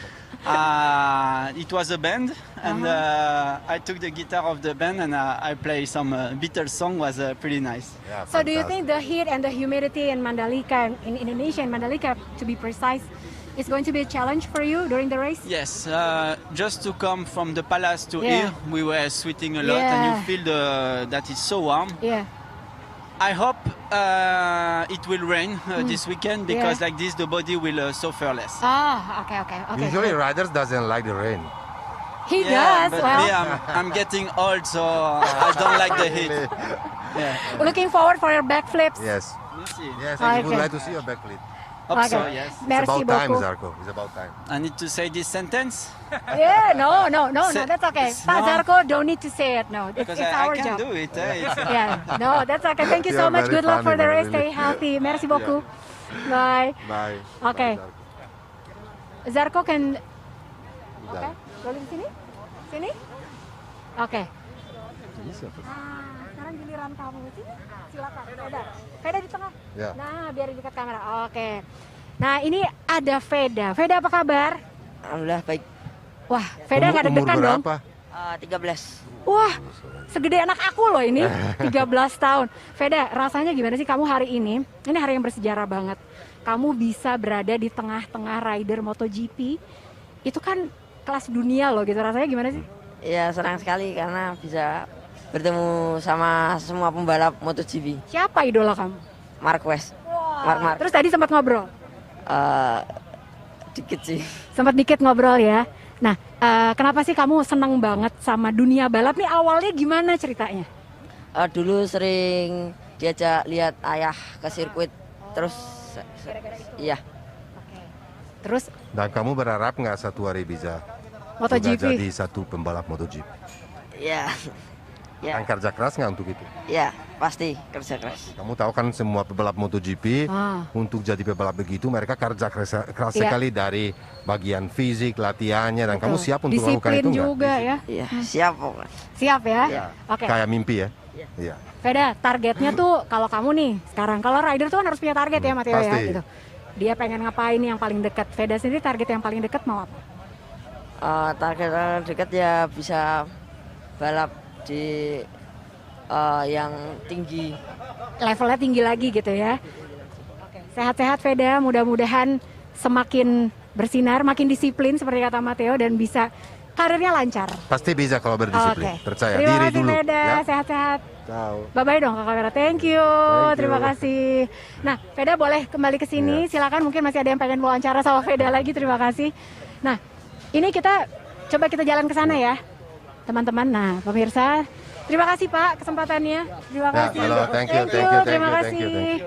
it was a band, and I took the guitar of the band, and I play some Beatles song. Was pretty nice. Yeah, so do you think the heat and the humidity in Mandalika, in Indonesia, in Mandalika, to be precise, is going to be a challenge for you during the race? Yes, just to come from the palace to here, we were sweating a lot, and you feel that it's so warm. Yeah. I hope it will rain this weekend, because like this the body will suffer less. Ah, okay. Usually riders doesn't like the rain. He does. But well, me, I'm getting old, so I don't like the heat. Looking forward for your backflips. Yes. Merci. Yes, I would like to see your backflip. Hope so, yes. It's about time, Zarko. It's about time. I need to say this sentence? Yeah, no, that's okay. Pak Zarko don't need to say it, no. It's Because our I can job. do it. Yeah, no, that's okay. Thank you so You're much. very Good luck for funny, the race. really. Stay healthy. Merci beaucoup. Bye. Bye. Okay. Bye, Zarko can... Zarko. Okay, rolling sini? Sini? Oke. Sekarang giliran kamu. Sini, silakan. Veda di tengah. Ya. Nah, biar dekat kamera. Oke. Nah, ini ada Veda. Veda, apa kabar? Alhamdulillah baik. Wah, Veda nggak deg-degan dong? 13. Wah, segede anak aku loh ini, 13 tahun. Veda, rasanya gimana sih kamu hari ini hari yang bersejarah banget. Kamu bisa berada di tengah-tengah rider MotoGP, itu kan kelas dunia loh gitu, rasanya gimana sih? Ya senang sekali karena bisa bertemu sama semua pembalap MotoGP. Siapa idola kamu? Marquez. Mark. Terus tadi sempat ngobrol? Dikit sih. Sempat dikit ngobrol ya. Nah, kenapa sih kamu seneng banget sama dunia balap nih? Awalnya gimana ceritanya? Dulu sering diajak lihat ayah ke sirkuit, terus iya. Terus? Dan kamu berharap nggak satu hari bisa MotoGP? jadi satu pembalap MotoGP? Iya. Ya. Kan kerja keras nggak untuk itu? Iya, pasti kerja keras. Kamu tahu kan semua pembalap MotoGP untuk jadi pembalap begitu mereka kerja keras sekali dari bagian fisik, latihannya, dan kamu siap untuk melakukan itu nggak? Disiplin juga ya? Iya, siap. Siap ya? Oke. Kayak mimpi ya? Iya. Veda, targetnya tuh kalau kamu nih sekarang, kalau rider tuh kan harus punya target ya Matteo ya gitu. Dia pengen ngapain yang paling dekat? Veda sendiri target yang paling dekat mau apa? Target yang dekat ya bisa balap di yang tinggi. Levelnya tinggi lagi gitu ya. Sehat-sehat Veda, mudah-mudahan semakin bersinar, makin disiplin seperti kata Matteo dan bisa karirnya lancar. Pasti bisa kalau berdisiplin, percaya Terima diri kasih, dulu. Veda, Ya? sehat-sehat. Ciao. Bye-bye dong ke kamera, thank you. Terima kasih. Nah, Veda boleh kembali ke sini, silakan, mungkin masih ada yang pengen wawancara sama Veda lagi, terima kasih. Nah, ini kita coba kita jalan ke sana ya, teman-teman. Nah, pemirsa, terima kasih Pak kesempatannya. Terima kasih. Halo, thank you. Terima kasih.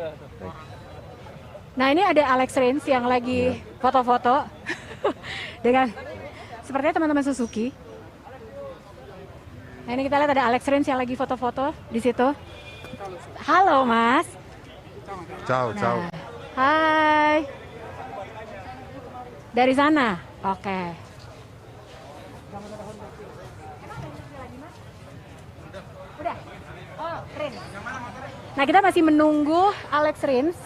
Nah, ini ada Alex Rins yang lagi foto-foto dengan sepertinya teman-teman Suzuki. Nah, ini kita lihat ada Alex Rins yang lagi foto-foto di situ. Halo, Mas. Ciao, ciao. Hai. Dari sana? Oke. Udah? Oh, Rins. Nah, kita masih menunggu Alex Rins.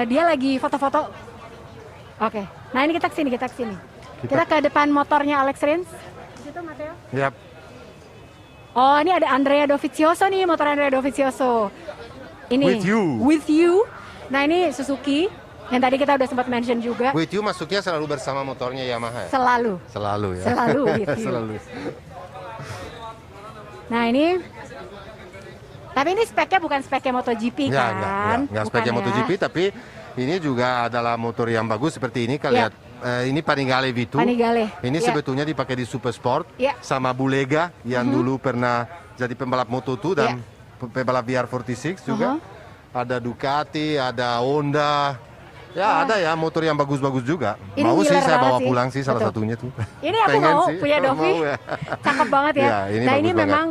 Dia lagi foto-foto. Oke. Nah, ini kita kesini. Kita ke depan motornya Alex Rins. Di situ, Matteo? Yap. Oh, ini ada Andrea Dovizioso nih, motor Andrea Dovizioso. Ini With You. Nah, ini Suzuki yang tadi kita udah sempat mention juga. With You masuknya selalu bersama motornya Yamaha ya? Selalu ya. Selalu With You. Selalu. Nah, ini tapi ini speknya bukan speknya MotoGP kan? Enggak speknya MotoGP, tapi ini juga adalah motor yang bagus seperti ini. Kalian lihat ini Panigale V2. Panigale. Ini Ya. sebetulnya dipakai di Super Sport Ya. sama Bulega yang dulu pernah jadi pembalap Moto2 dan pembalap VR46 juga. Ada Ducati, ada Honda. Ya ada ya motor yang bagus-bagus juga. Ini Mau sih ngiler saya banget bawa sih. pulang sih salah Betul. satunya tuh. Ini aku Pengen mau sih. punya Dovi. Mau ya. Cakep banget ya. Ya, ini Nah bagus ini banget. memang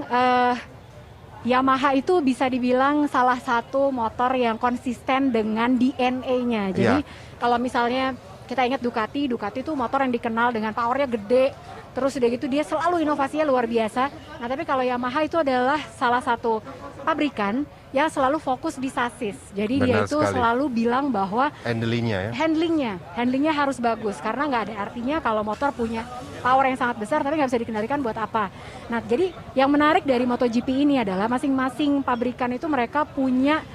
Yamaha itu bisa dibilang salah satu motor yang konsisten dengan DNA-nya. Jadi kalau misalnya kita ingat Ducati itu motor yang dikenal dengan powernya gede. Terus udah gitu dia selalu inovasinya luar biasa. Nah tapi kalau Yamaha itu adalah salah satu pabrikan yang selalu fokus di sasis. Jadi dia Benar itu sekali. selalu bilang bahwa Handlingnya ya. handlingnya harus bagus karena nggak ada artinya kalau motor punya power yang sangat besar tapi nggak bisa dikendalikan buat apa. Nah jadi yang menarik dari MotoGP ini adalah masing-masing pabrikan itu mereka punya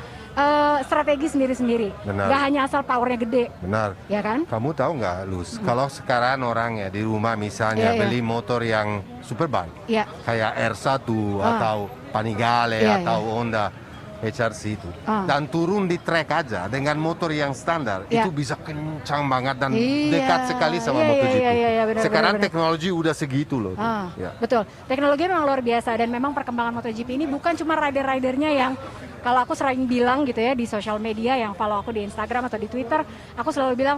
strategi sendiri-sendiri. Benar. Nggak hanya asal powernya gede, Benar. ya kan? Kamu tahu nggak, Luz? Kalau sekarang orang ya di rumah misalnya Iya, iya. beli motor yang superbike, Iya. kayak R1 atau Panigale Iya, atau Honda HRC itu, dan turun di track aja dengan motor yang standar, Iya. itu bisa kencang banget dan Iya. dekat sekali sama Iya, MotoGP. iya, benar, Sekarang benar. teknologi udah segitu loh. Ya. Betul, teknologi memang luar biasa dan memang perkembangan MotoGP ini bukan cuma rider-ridernya yang kalau aku sering bilang gitu ya di sosial media yang follow aku di Instagram atau di Twitter, aku selalu bilang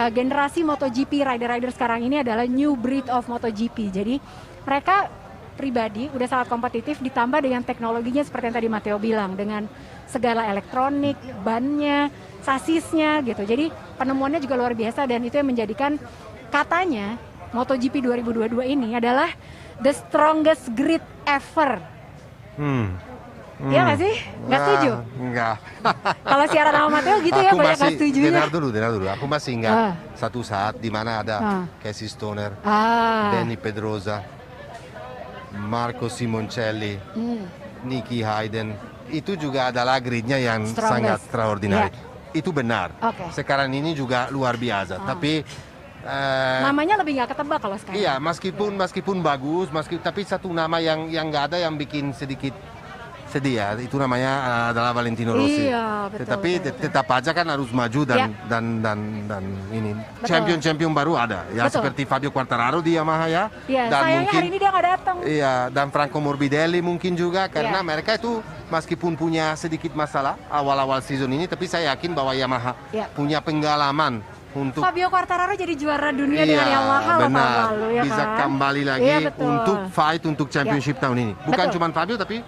generasi MotoGP rider-rider sekarang ini adalah new breed of MotoGP. Jadi mereka pribadi udah sangat kompetitif ditambah dengan teknologinya seperti yang tadi Matteo bilang dengan segala elektronik, bannya, sasisnya gitu. Jadi penemuannya juga luar biasa dan itu yang menjadikan katanya MotoGP 2022 ini adalah the strongest grid ever. Iya nggak sih? Nggak setuju? Enggak. Kalau siaran sama Matteo gitu ya banyak nggak setujunya. dengar dulu. Aku masih ingat satu saat di mana ada Casey Stoner, Danny Pedrosa, Marco Simoncelli, Nicky Hayden. Itu juga adalah gridnya yang sangat extraordinary. Itu benar. Sekarang ini juga luar biasa. Tapi namanya lebih nggak ketebak kalau sekarang. iya, meskipun bagus, tapi satu nama yang nggak ada yang bikin sedikit sedih ya, itu namanya adalah Valentino Rossi. Iya, betul, Tetapi tetap aja kan harus maju dan ini Betul. champion baru ada ya, Betul. seperti Fabio Quartararo di Yamaha ya. Iya, Dan sayangnya mungkin hari ini dia nggak datang. iya, dan Franco Morbidelli mungkin juga karena Iya. mereka itu meskipun punya sedikit masalah awal-awal season ini, tapi saya yakin bahwa Yamaha Iya. punya pengalaman untuk Fabio Quartararo jadi juara dunia dengan Yamaha loh tahun benar. lalu ya Bisa kan? kembali lagi Iya, betul. untuk fight untuk championship tahun ini. Bukan Betul. cuma Fabio tapi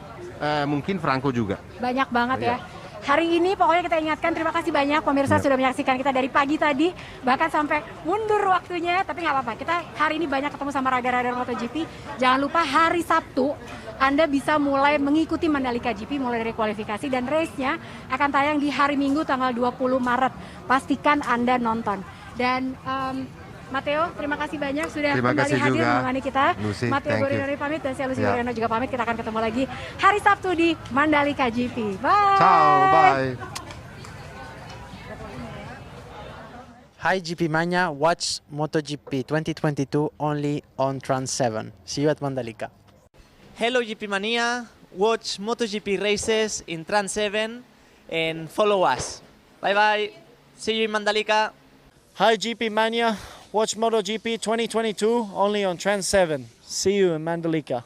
mungkin Franco juga. Banyak banget Iya. ya. Hari ini pokoknya kita ingatkan terima kasih banyak pemirsa sudah menyaksikan kita dari pagi tadi bahkan sampai mundur waktunya tapi nggak apa-apa kita hari ini banyak ketemu sama rider-rider MotoGP. Jangan lupa hari Sabtu Anda bisa mulai mengikuti Mandalika GP mulai dari kualifikasi dan race-nya akan tayang di hari Minggu tanggal 20 Maret. Pastikan Anda nonton. Dan Matteo, terima kasih banyak sudah Terima kembali kasih hadir juga, menemani kita. Lucy, Matteo thank you. Borinori pamit dan saya Lucy Ya. Wiriano juga pamit. Kita akan ketemu lagi hari Sabtu di Mandalika GP. Bye. Ciao, bye. Hi GP Mania, watch MotoGP 2022 only on Trans 7. See you at Mandalika. Hello GP Mania, watch MotoGP races in Trans 7 and follow us. Bye bye, see you in Mandalika. Hi GP Mania, watch MotoGP 2022 only on Trans 7. See you in Mandalika.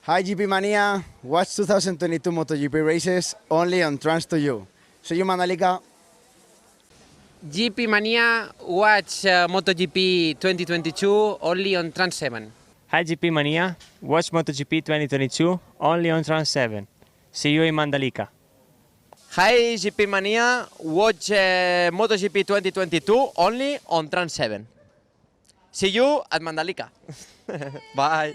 Hi GP Mania, watch 2022 MotoGP races only on Trans 2U. See you Mandalika. GP Mania, watch MotoGP 2022 only on Trans 7. Hi GP Mania, watch MotoGP 2022 only on Trans 7. See you in Mandalika. Hi GP Mania, watch MotoGP 2022 only on Trans 7. See you at Mandalika. Bye.